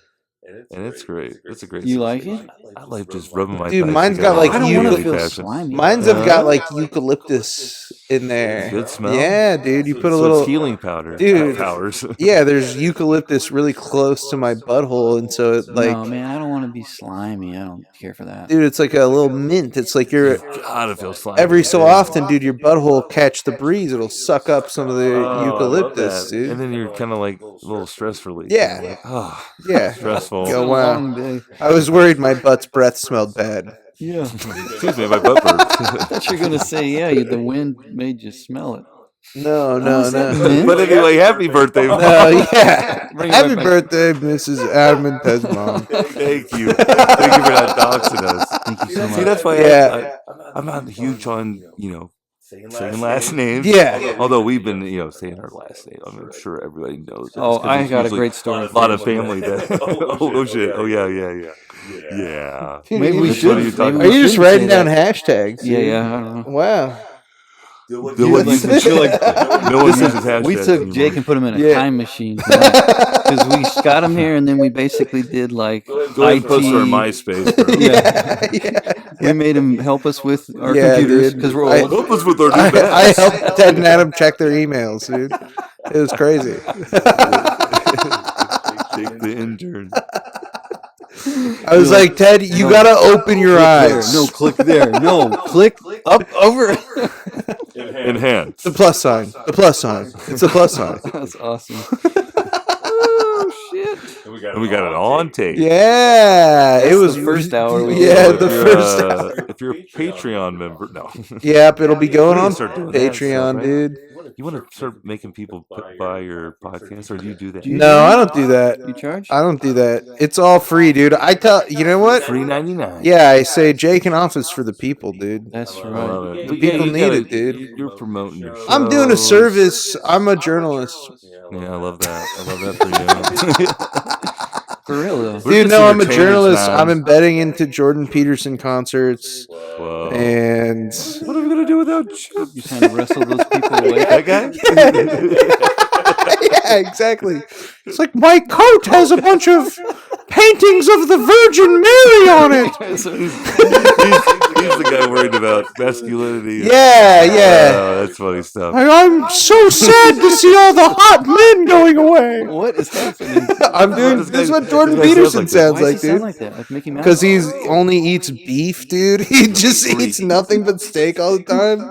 and it's great. It's a great. you like it? I like just rubbing my. Dude, thighs mine's together got, like, I don't in want to really feel fashion. slimy. Mine's have got like eucalyptus in there. Good smell. Yeah, dude. You put a So little it's healing powder. Dude. Powers. Yeah, there's eucalyptus really close to my butthole, and so it like, no, man, I don't want to be slimy. I don't care for that. dude, it's like a little mint. It's like you're God, it feels slimy. every so often, dude, your butthole will catch the breeze. It'll suck up some of the eucalyptus, dude. And then you're kind of like a little stress relief. Yeah. Like, oh, Yeah. stressful. Go, It's a wow. long day. I was worried my butt's breath smelled bad. Yeah. Excuse me, my butt burps. I thought you were gonna say, yeah, the wind made you smell it. No. mint? But anyway, happy birthday, Mom. No, yeah. Bring it Happy right back. birthday, Mrs. Arminta's mom. Thank you. Thank you for not doxing us. Thank you so See, much. that's why Yeah. I'm not huge on, saying last names. Yeah. Although we've been, saying our last name. I'm sure everybody knows it. Oh, It's 'cause I there's got a usually great story. A lot of family that. oh shit. Oh yeah. Yeah. Maybe we What should. are you talking Are you Maybe just we should writing say down that. hashtags? Yeah, dude? yeah. I don't know. Wow. No one uses hashtags We took anymore. Jake and put him in a Yeah. time machine because we got him here, and then we basically did like Go ahead and post it on IT. MySpace. Bro. Yeah. We made him help us with our Yeah, computers dude. because we're I- old. Help us with our new I badge. helped Ted and Adam check their emails, dude. It was crazy. Jake the intern. I was like, Ted, you gotta open your eyes. No, click there. No, click up over. Enhance. The plus sign. The plus sign. It's the plus sign. That's awesome. Oh shit! And we got it all on tape. Yeah, it was the first hour we Yeah, did. the first hour. If you're a Patreon member, no. Yep, it'll be going We on can start doing that Patreon, stuff, right? dude. You want to start making people buy your podcast, or do you do that? No, I don't do that. You charge? I don't do that. It's all free, dude. I tell you know what? Free 99. Yeah, I say Jake and Office for the people, dude. That's I love right. it. The But yeah, people you need gotta- it, dude. You're promoting your show. I'm doing a service. I'm a journalist. Yeah, I love that. I love that for you. For real though. We're Dude, just no, I'm a entertainers, journalist. man. I'm embedding into Jordan Peterson concerts, Whoa. and What are we gonna do without Chip? You trying to wrestle those people away? That guy? yeah, exactly. It's like my coat has a bunch of paintings of the Virgin Mary on it. he's the guy worried about masculinity. Yeah. Oh, that's funny stuff. I'm so sad to see all the hot men going away. What is happening? I'm doing. This is what Jordan this guy Peterson sounds sounds Why like, does he sound dude. like that? Like Mickey Mouse? Because he's only eats beef, dude. He just eats nothing but steak all the time.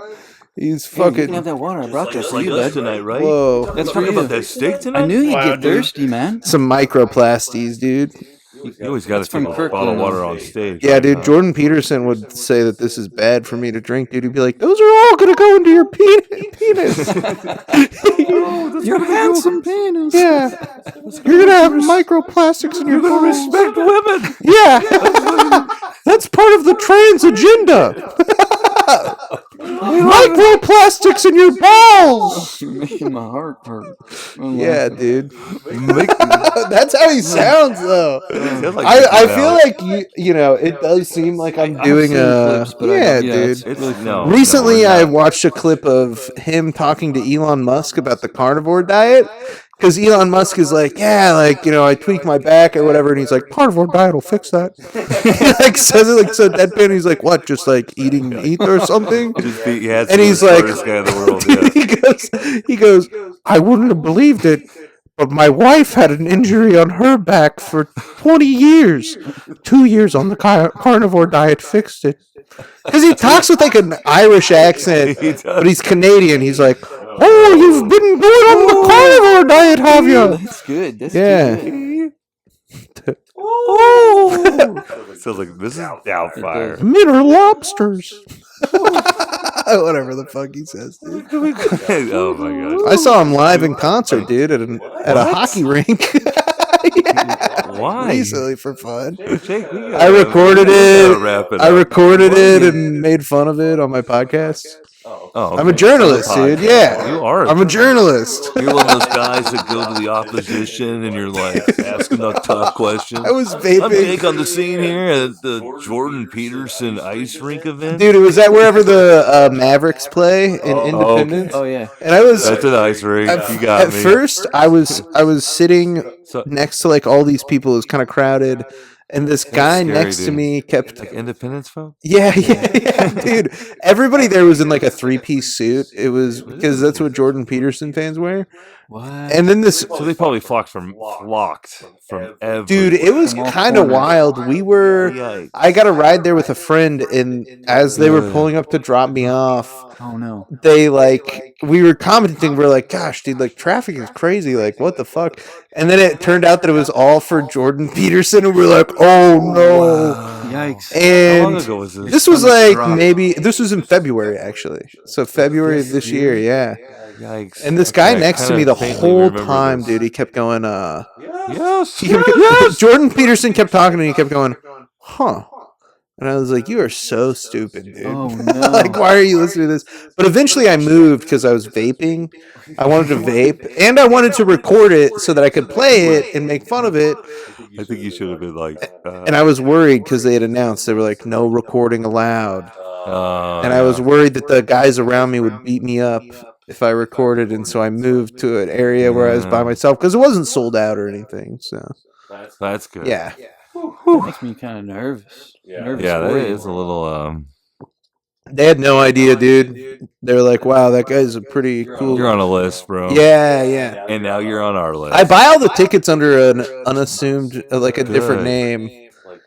He's Hey, you can fucking. have that water. I brought that Just for like you, us bud. tonight, right? Whoa. That's for Talking you. about that steak tonight? I knew you'd Wow, get dude. thirsty, man. Some microplasties, dude. You always got to That's from take a bottle of Kirkland. water on stage. Yeah, dude. Jordan Peterson would say that this is bad for me to drink, dude. He'd be like, "Those are all gonna go into your penis." Your handsome penis. Yeah, you're gonna have microplastics in your You're gonna balls. respect women. Yeah, that's part of the trans agenda. Microplastics in your balls. You're making my heart hurt. I'm Yeah, laughing. dude. That's how he sounds, though. Sounds like I Mickey feel Mouse. like you know, it does seem like I'm I've doing seen a clips, but I yeah, don't- yeah, dude. it's- It's no. Recently, no, I we're not. watched a clip of him talking to Elon Musk about the carnivore diet. Because Elon Musk is like, yeah, like, you know, I tweak my back or whatever. And he's like, carnivore diet will fix that. He like says it like so deadpan. He's like, what? Just like eating meat or something? Just be, yeah, And he's like, smartest guy in the world. Yeah. he goes, I wouldn't have believed it, but my wife had an injury on her back for 20 years. 2 years on the carnivore diet fixed it. Because he talks with like an Irish accent, He does. but he's Canadian. He's like, oh, you've been going on the carnivore diet, have you? That's good. That's Yeah. good. Sounds like this is doubtfire. Men are lobsters. Whatever the fuck he says, dude. Oh my gosh. I saw him live in concert, dude, at a hockey rink. Yeah. Why? Recently for fun. Jake, we I recorded it. Wrap it I up. recorded it and made fun of it on my podcast. Oh, I'm a okay. journalist, On the dude. podcast. Yeah. You are. I'm a journalist. You're one of those guys that go to the opposition and you're like asking the tough questions. I was I'm Jake vaping. on the scene here at the Jordan Peterson ice rink event. Dude, it was at wherever the Mavericks play in Independence. Oh yeah. And I was That's an ice rink. You got at me. first I was sitting So- next to like all these people. It was kind of crowded, And this That's guy scary, next to dude. me kept Like Independence folk. yeah, dude. Everybody there was in like a 3-piece suit. It was because that's what Jordan Peterson fans wear. What? And then this So they probably flocked from every. dude, it was From all kind of corners. wild. We were Yikes. I got a ride there with a friend, and as they were pulling up to drop me off, Oh no. they like we were commenting. We're like, "Gosh, dude, like traffic is crazy. Like, what the fuck?" And then it turned out that it was all for Jordan Peterson, and we're like, "Oh no!" Yikes. How long And ago was this? this was Stomach like drop. maybe this was in February actually. So February of this year, yeah. Yikes. And this guy Okay, I next to kinda me the faintly whole remember time, this. dude, he kept going, Yes. he kept, Jordan Peterson kept talking and he kept going, huh. And I was like, you are so stupid, dude. Oh no. Like, why are you listening to this? But eventually I moved because I was vaping. I wanted to vape and I wanted to record it so that I could play it and make fun of it. I think you should have been like. And I was worried because they had announced, they were like, no recording allowed. And I was yeah. worried that the guys around me would beat me up if I recorded, and so I moved to an area where I was by Yeah. myself because it wasn't sold out or anything. So That's good. yeah, That makes me kind of nervous. Nervous Yeah, that for you. is a little. they had no idea, dude. They were like, "Wow, that guy's a pretty cool." You're on a list, bro. Yeah, yeah. And now you're on our list. I buy all the tickets under an unassumed, like a different Good. name.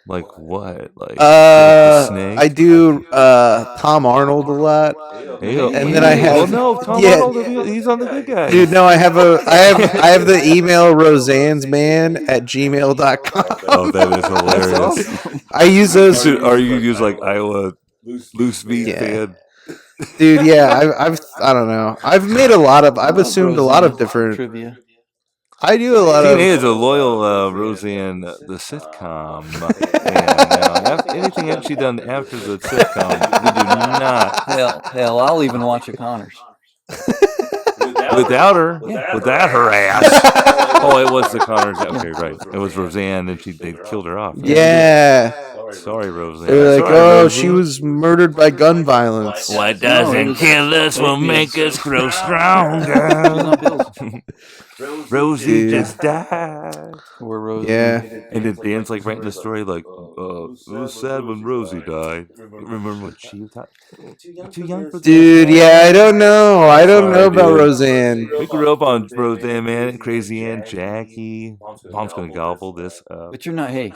Like what? Like the snake? I do Tom Arnold a lot. And then I have- Oh no, Tom yeah. Arnold. He's on the good guys. Dude, no, I have the email roseannesman@gmail.com. Oh, that is hilarious. Awesome. I use those. Or you use like Iowa loose meat Yeah. fan. Dude, yeah, I don't know. I've assumed a lot of different. trivia. I do a lot Tina of. is a loyal Roseanne, the sitcom fan. Now, anything else she done after the sitcom, we do not. Hell, I'll even watch a Connors. Without her ass. Oh, it was the Connors. Okay, right. It was Roseanne, and they killed her off. Yeah, Sorry, Roseanne. they were like, Sorry, "Oh, Rosie. she was murdered by gun violence." What doesn't kill us will make us grow stronger. Rosie Dude. just died. Or Rosie. Yeah, And then Dan's like writing the story like, it was sad when Rosie died. Remember when she was too young for dude. that? Yeah, I don't know. I don't know Sorry, about dude. Roseanne. We grew up on Roseanne, man, Crazy Aunt Jackie. Mom's gonna gobble this up. But you're not. Hey,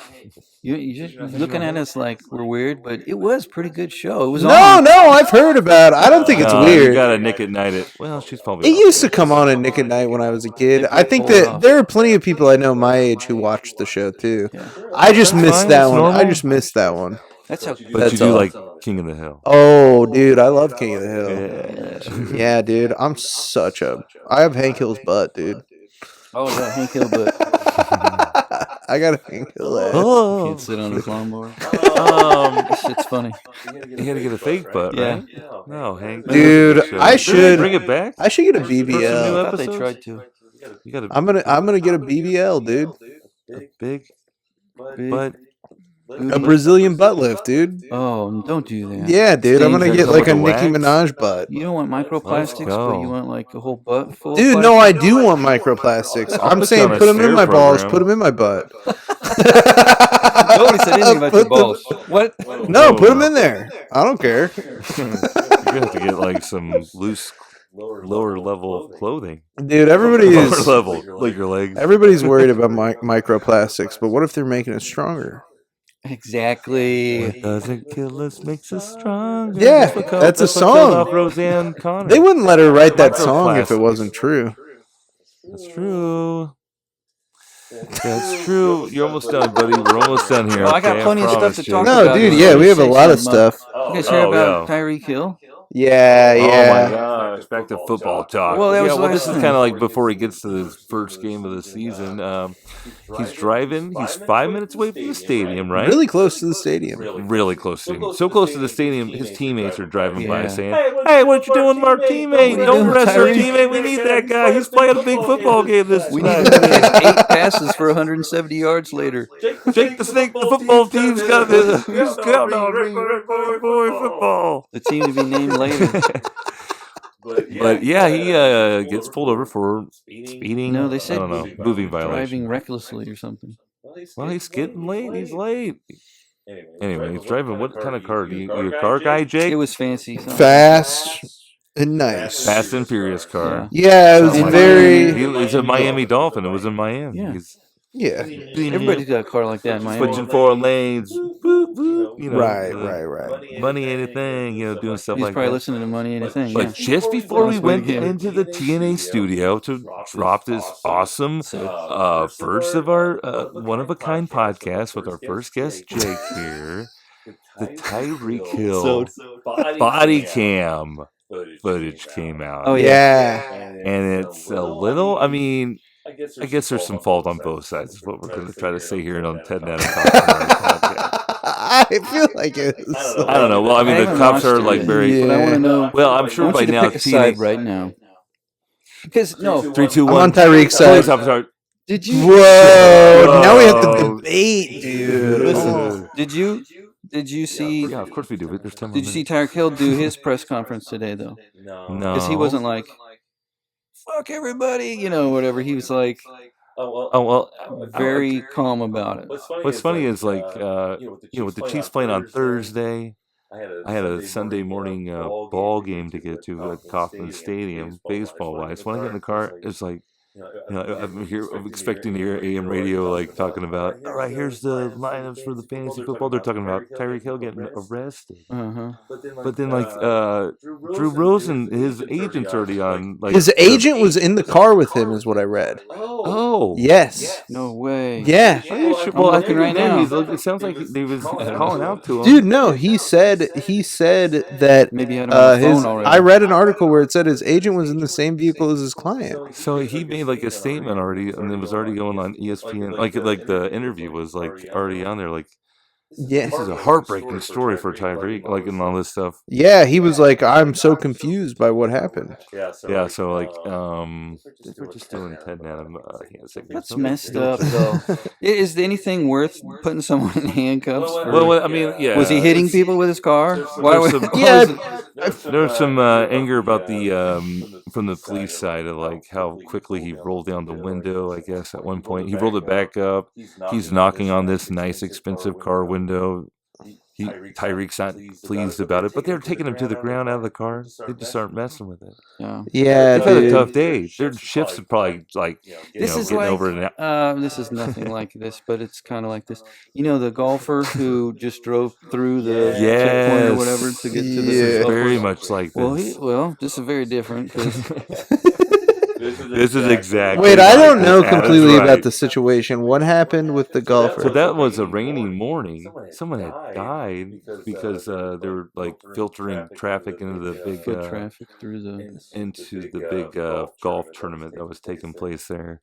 you're just looking at us like we're weird, but it was a pretty good show. It was No, on. I've heard about it. I don't think it's You weird. gotta Nick at Night it. Well, she's probably. It used to come on at Nick at Night when I was a kid. I think pull it that off. there are plenty of people I know my age who watched the show too. Yeah. I just That's missed fine, that that's one. I normal. just missed that one. That's how. But That's you do all. like King of the Hill. Oh, dude, I love King of the Hill. Yeah. Yeah, dude, I have Hank Hill's butt, dude. Oh, that Hank Hill, but I got a Hank Hill ass. Oh, can't sit on his lawnmower. um, Shit's funny. you had to get a fake butt, Yeah. right? No, Hank. Dude, That's a good show. I should- bring it back. I should get a First new BBL. I thought they episodes? tried to. You got a I'm gonna get a BBL, dude. big Big butt. A Brazilian butt lift, dude. Oh, don't do that. Yeah, dude, I'm Stains gonna are get like a covered with Nicki wax. Minaj butt. You don't want microplastics, go. but you want like a whole butt full. Dude, of no, I plastic? do want microplastics. I'll I'm put you saying on a put them in STARE my balls, program. put them in my butt. Nobody said anything about your Put them- balls. What? No, put them in there. I don't care. You're gonna have to get like some loose, lower level of clothing. Dude, everybody Lower is level, like your legs. everybody's worried about microplastics, but what if they're making it stronger? Exactly. What doesn't kill us makes us stronger. Yeah, what that's a what killed song. off Roseanne Connor. They wouldn't let her write that song if it Microplastics. wasn't true. That's true. That's true. You're almost done, buddy. We're almost done here. Well, I got okay? plenty of stuff promise to you. talk No, about. dude, You yeah, wanna we have a say lot of something, stuff. You guys hear Oh, about yeah. Tyreek Hill? Yeah, Oh yeah. my gosh! Back to football talk. Well, that was yeah, the this last is thing. kind of like before he gets to his first game of the season. He's driving. He's 5 minutes away from the stadium, right? Really close to the stadium. Really close to him. So close to the stadium, his teammates are driving by Yeah. saying, "Hey, what you doing with our teammate? What are you Don't doing, rest our Tyreek? teammate. We need that guy. He's playing a big football game this We need night." him to get 8 passes for 170 yards later. Jake the Snake, the football team's got this. He's counting on me. Boy, football. The team to be named later. But yeah, he gets pulled over for speeding. No, they I said don't know, moving violation. driving recklessly or something. Well, he's getting late. He's late. Anyway, he's driving. What kind of car? You a car guy, Jake? It was fancy. something. Fast and nice. Fast and Furious car. Yeah, it was Something like very. that. He's a Miami Dolphin. It was in Miami. Yeah. Yeah. Everybody's got a car like that in Miami. Switching 4 lanes. Boop, boop, Right. Money ain't a thing. Doing stuff He's like probably that. listening to Money and a thing. But just before we That's what went he gave it. into the TNA studio to drop this awesome first of our one of a kind podcast with our first guest Jake here, the Tyreek Hill body cam footage came out. Oh Yeah. And it's a little. I mean, I guess there's some fault on both sides. Is what we're going to try to say here on Ted Nana podcast. I feel like it's. I don't know. Well, I mean, I the haven't cops are watched like it. very. But I want to know. Well, I'm I sure want by you to now pick a side right now. Because no, 3, 2, 1. I'm on Tyreek's side. Police officer. did you? Whoa! Now we have to debate, dude. Listen, Oh. did you see? Yeah, of course we do. But there's 10 more Did you see minutes. Tyreek Hill do his press conference today though? No, Because he wasn't like, "Fuck everybody," whatever. He was like Oh well, very calm about it. What's funny is like with the Chiefs playing on Thursday, I had a Sunday morning ball game to get to at Kauffman Stadium, baseball wise. When I get in the car, it's like. I'm expecting to hear AM radio like talking about. All right, here's the lineups for the fantasy football. They're talking about Tyreek Hill getting arrested. Uh-huh. But then like Drew Rosen, his agent's already on. Like His agent was in the car with him, is what I read. Oh Yes. No way. Yeah. Well, I looking think right now. it sounds like he was calling out to him. Dude, no, he said that Maybe he had him on the phone already. I read an article where it said his agent was in the same vehicle as his client. So he made like a statement already, and it was already going on ESPN. Like the interview was like already on there. Like Yeah. this is a heartbreaking story for Tyreek, like and all this stuff. Yeah, he was like, I'm so confused by what happened. Yeah, so like we're just doing Ted and Adam That's messed up, though. Is anything worth putting someone in handcuffs? For? Well, I mean, yeah. Was he hitting people with his car? Why There's would? some- why was it- There's some anger about the from the police side of like how quickly he rolled down the window. I guess at one point he rolled it back up. He's knocking on this nice, expensive car window. Tyreek's not pleased about it, but they're taking him to the ground out of the car. They just aren't messing with it. Yeah. Yeah, They've had a dude. tough day. Their shifts are probably like This is getting like over it. this is nothing like this, but it's kind of like this. The golfer who just drove through the checkpoint or whatever to get to the Yeah. golf Very course. much like Well, this. this is very different. 'Cause This is exactly. Wait, I don't like know this. Adam's completely right. about the situation. What happened with the golfer? So that was a rainy morning. Someone had died because they were like filtering traffic into the big foot traffic through the big golf tournament that was taking place there.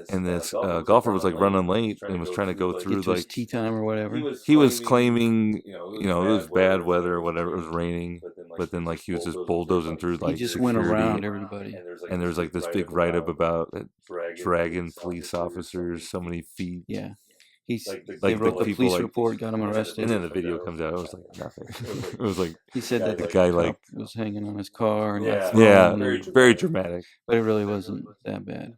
And this golfer was like running late and was trying to go through get to his like tea time or whatever. he was claiming it was bad weather or whatever, it was raining, but then like he was just bulldozing through like He just went security. around everybody. And there was like this big write up about dragging police officers so many feet. Yeah. He's Like they the wrote the people, police like- report, got him arrested. And then the video comes out. It was like nothing. It was like He said that the guy cop like was hanging on his car. And got yeah, thrown and- very dramatic. but it really wasn't that bad.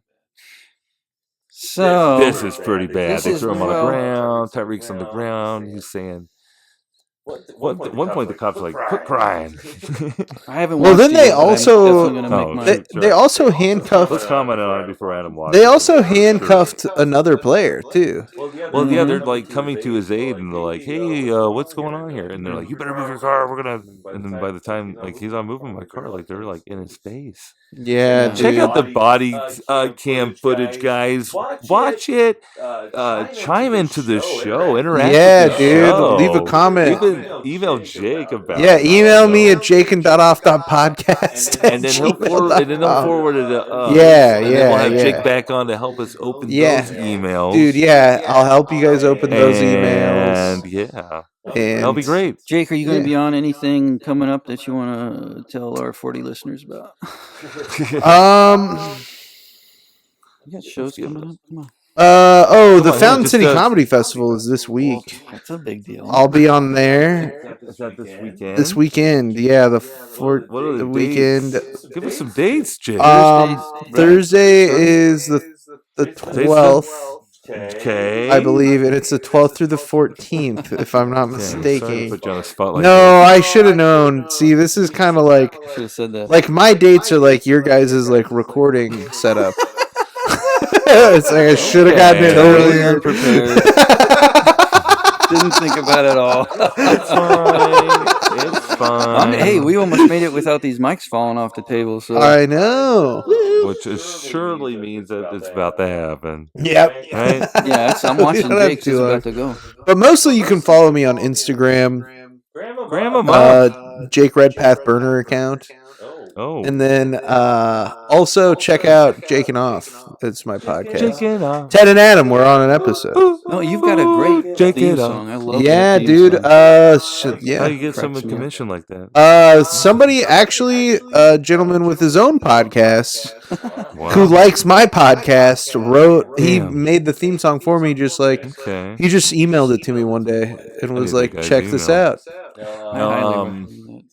So This is pretty bad. This They is- threw him on the well- ground. Tyreek's on the ground. He's saying. At one point, the cops are like, "Quit crying." I haven't. Well, watched then it they yet, but I'm also- definitely gonna make Oh, mine. They also Let's handcuffed. comment on it before Adam watches. They also handcuffed another player too. Well, yeah, they're like coming to his aid, and they're like, "Hey, what's going on here?" And they're like, "You better move your car. We're gonna." And then by the time like he's not moving my car, like they're like in his face. Yeah, Check dude. out the body cam footage, guys. Watch it. Chime into the show. Interact. Yeah, with the dude. show. Leave a comment. Even email Jake about. Yeah, it. email me at jakeand.off.podcast. And then he'll forward it to us. Yeah, and then yeah, we'll have yeah. Jake back on to help us open Yeah. those emails. Dude, yeah, I'll help you guys open those And emails. yeah, And that'll be great. Jake, are you going to Yeah. be on anything coming up that you want to tell our 40 listeners about? You got shows coming up? Come on. The on, Fountain just, City Comedy Festival is this week. That's a big deal. I'll be on there Is that this weekend? this weekend. Yeah, What are the the weekend. dates? Give us some dates, Jake. Thursday is the 12th. Okay. I believe, and it's the 12th through the 14th, if I'm not Okay, sorry to mistaken. put you on the spotlight. No, I should have known. See, this is kind of like Should have said that. like my dates are like your guys' like recording setup. It's like I should have gotten it Totally earlier. unprepared. Didn't think about it all. It's fine. It's fine. Hey, we almost made it without these mics falling off the table. So I know. Which surely means that it's about to happen. Yep. Right? yeah, I'm watching don't have Jake. to, It's about to go. But mostly you can follow me on Instagram, Grandma. Jake Redpath burner account. Oh. And then also check out Jake and Off. It's my podcast. Jake it off. Ted and Adam, we're on an episode. No, you've got a great Jake theme it off. song. I love Yeah, that theme dude. song. How do Yeah. you get some Cracks me up. commission like that? Somebody actually, a gentleman with his own podcast Wow. who likes my podcast wrote. He Damn. made the theme song for me. Just like Okay. he just emailed it to me one day and was need like, that guy's "Check this email. out." I highly Um, recommend that.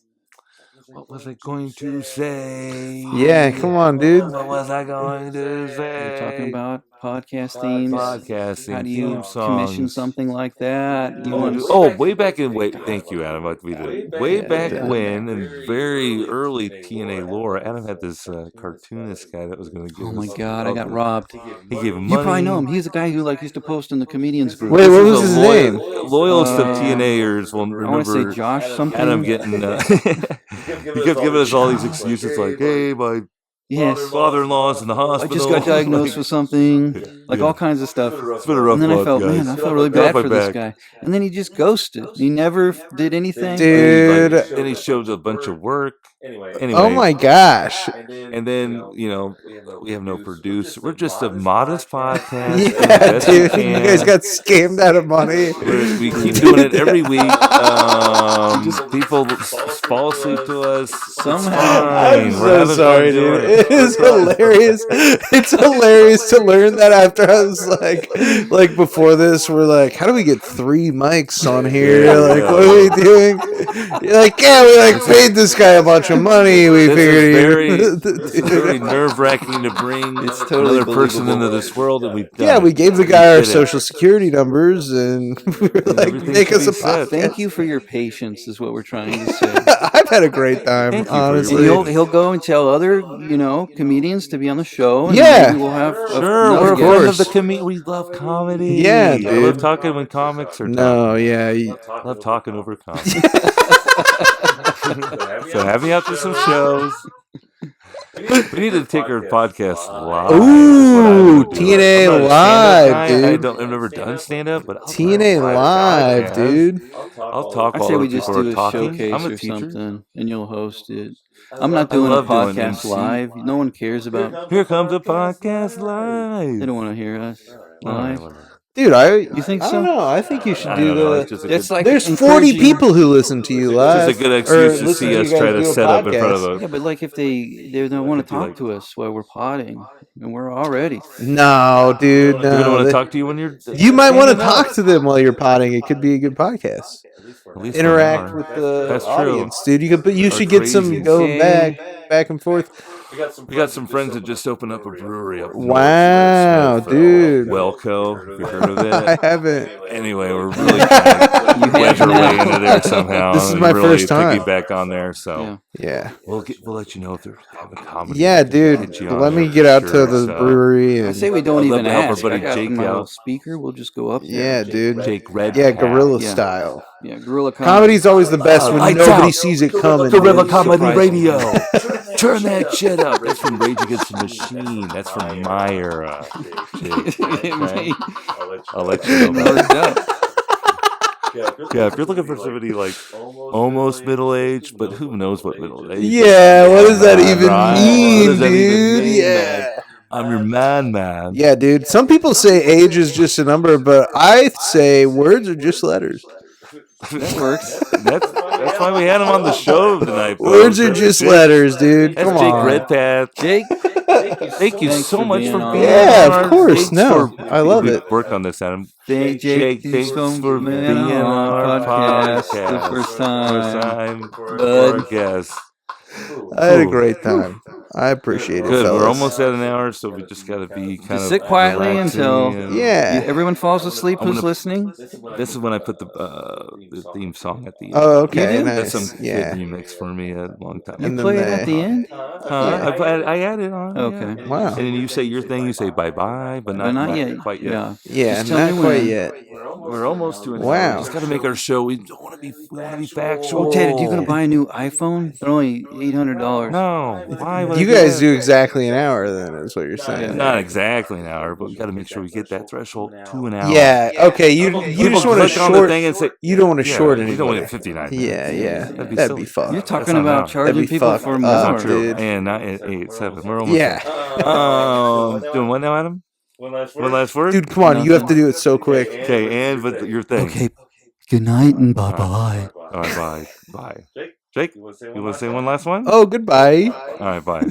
What was I going to say? Yeah, come on, dude. What was I going to say? We're talking about podcast themes. Podcasting, How do you theme commission songs. something like that? You want Way back in thank you, Adam. Like we did way back when, in very early TNA lore, Adam had this cartoonist guy that was going to give. Oh my us- God, I got robbed. He gave him You money. probably know him. He's the guy who used to post in the comedians group. Wait, what This was is his a name? Loyalist of TNAers will I want to remember. say Josh something. Adam getting. He kept giving us all these excuses like, "Hey, my yes. father-in-law's in the I hospital. just got diagnosed Like, with something, like Yeah. all kinds of stuff. It's been a rough And then I month, felt, guys. man, I felt really Get off bad my for this back. guy. And then he just ghosted. He never did anything. Dude. Then he showed a bunch of work. Anyway, Oh my gosh. And then we have no producer. We're just a modest podcast. Yeah, Best we dude. You can. guys got scammed out of money. We keep doing it every week. People fall asleep to us. Somehow. I'm We're so having fun sorry, doing dude. it. It is hilarious. It's hilarious to learn that after I was like before this, we're like, how do we get 3 mics on here? Yeah. Like, what are we doing? You're like, yeah, we paid this guy a bunch of money. We This figured is very nerve-wracking to bring It's totally another person believable. into this world, and we've done yeah, it. we gave the guy our did it. social security numbers, and we were like, Everything make can us a be said. podcast. Thank you for your patience, is what we're trying to say. I've had a great time, Thank you for your And honestly. he'll go and tell other, comedians to be on the show. And Yeah. maybe we'll have Sure, another we're a guest. friend of course. the comedy. We love comedy. Yeah, I dude. love talking when comics are talking. No, yeah. Love talking over comedy. So have me out to some shows. We need to take our podcast live. Ooh, That's what I would do. TNA I'm not a stand-up Live, guy. dude. I've never done stand-up, but I'll TNA Live, podcast. dude. I'll talk I while say we other just people do are a talking. showcase I'm a or teacher. something, and you'll host it. I'm not doing a love doing podcast MC. live. No one cares about. Here comes a podcast live. They don't want to hear us All right, live. whatever. Dude, You think I so? don't know. I think you should I do don't know, the. it's just a It's good, like There's 40 encouraging- people who listen to you live. just a good or excuse to listen see you us guys try do to a set up in front podcast. of Yeah, a. but like if they don't want to Be talk like- to us while we're potting, and we're already. No, dude, They're gonna no. want to talk to you when you're. You might want to standing up. talk to them while you're potting. It could be a good podcast. At least Interact one with hour. the That's true. audience, dude. But you Or should get some crazy. going back and forth. We got some friends that just opened up a brewery up north. Wow, Smith, dude. Wellco. Have you heard of I it? haven't. Anyway, we're really trying to wedge our way into there somehow. This is and my really first time. Piggyback on there, so Yeah. Yeah, we'll let you know if they're having comedy. yeah, Hit dude. you on Let me there get for out to sure, the so. brewery I and say we don't I'd love even to help our ask. buddy I got Jake my out. little speaker. We'll just go up there. yeah, dude. Jake Redpath. Yeah, guerrilla Yeah. style. Yeah, guerrilla comedy. Comedy's always the best when Lights nobody out. sees it coming. Guerrilla dude. Comedy Surprise. Radio. Turn that shit up. That's from Rage Against the Machine. That's from my era. Jake, okay? I'll let you know. No About doubt. Yeah, if you're looking for somebody like almost middle aged, but who knows what middle age? Yeah, what does that Right, even right. mean, What does that even dude? mean, Yeah. man? I'm your man. Yeah, dude. Some people say age is just a number, but I say words are just letters. That works. That's why we had him on the show tonight. folks. Words are just Jake- letters, dude. That's Come Jake on. Redpath. Jake, Thank you Thanks so for much being for on. being Yeah, on of our- course. thanks No, for- I love we it. Worked on this, Adam. Jake, Jake, thanks thanks for being on our podcast the first time. First time. Bud. Our guest. I had a Ooh. great time. I appreciate it, Good. fellas. We're almost at an hour, so we just got to be kind of sit quietly relaxing until and- everyone falls asleep I'm who's gonna- listening. This is when I put the theme song at the end. Oh, okay, You do? That's nice. some kid Yeah. remix for me a long time. You And then play it they- at the end. I added on. Okay. Yeah. Wow. And then you say your thing. You say bye bye, but But not yet. quite yet. Yeah. Yeah, Just tell not me quite when. yet. We're almost to an hour. Wow. We just got to make our show. We want to be factual. Oh, Ted, you gonna buy a new iPhone? They're only $800. No. Why would You I guys that? do exactly an hour, then, is what you're saying. Not exactly an hour, but we got to make sure we get that threshold to an hour. Yeah. Okay. You People just want to click on the short. thing and say, You don't want to yeah, short you don't want anybody. it 59. Yeah. Yeah. That'd be That'd silly. be fucked. You're talking not about now. charging That'd be people fucked for up, more. That's not true. dude. And not 8-7. We're almost Yeah. there. Doing what now, Adam? One last word? Dude, come on. You have to do it so quick. Okay, and with your thing. Okay. Good night and bye bye. All right, bye. Bye. Jake, you want to say one last one? Oh, goodbye. All right, bye.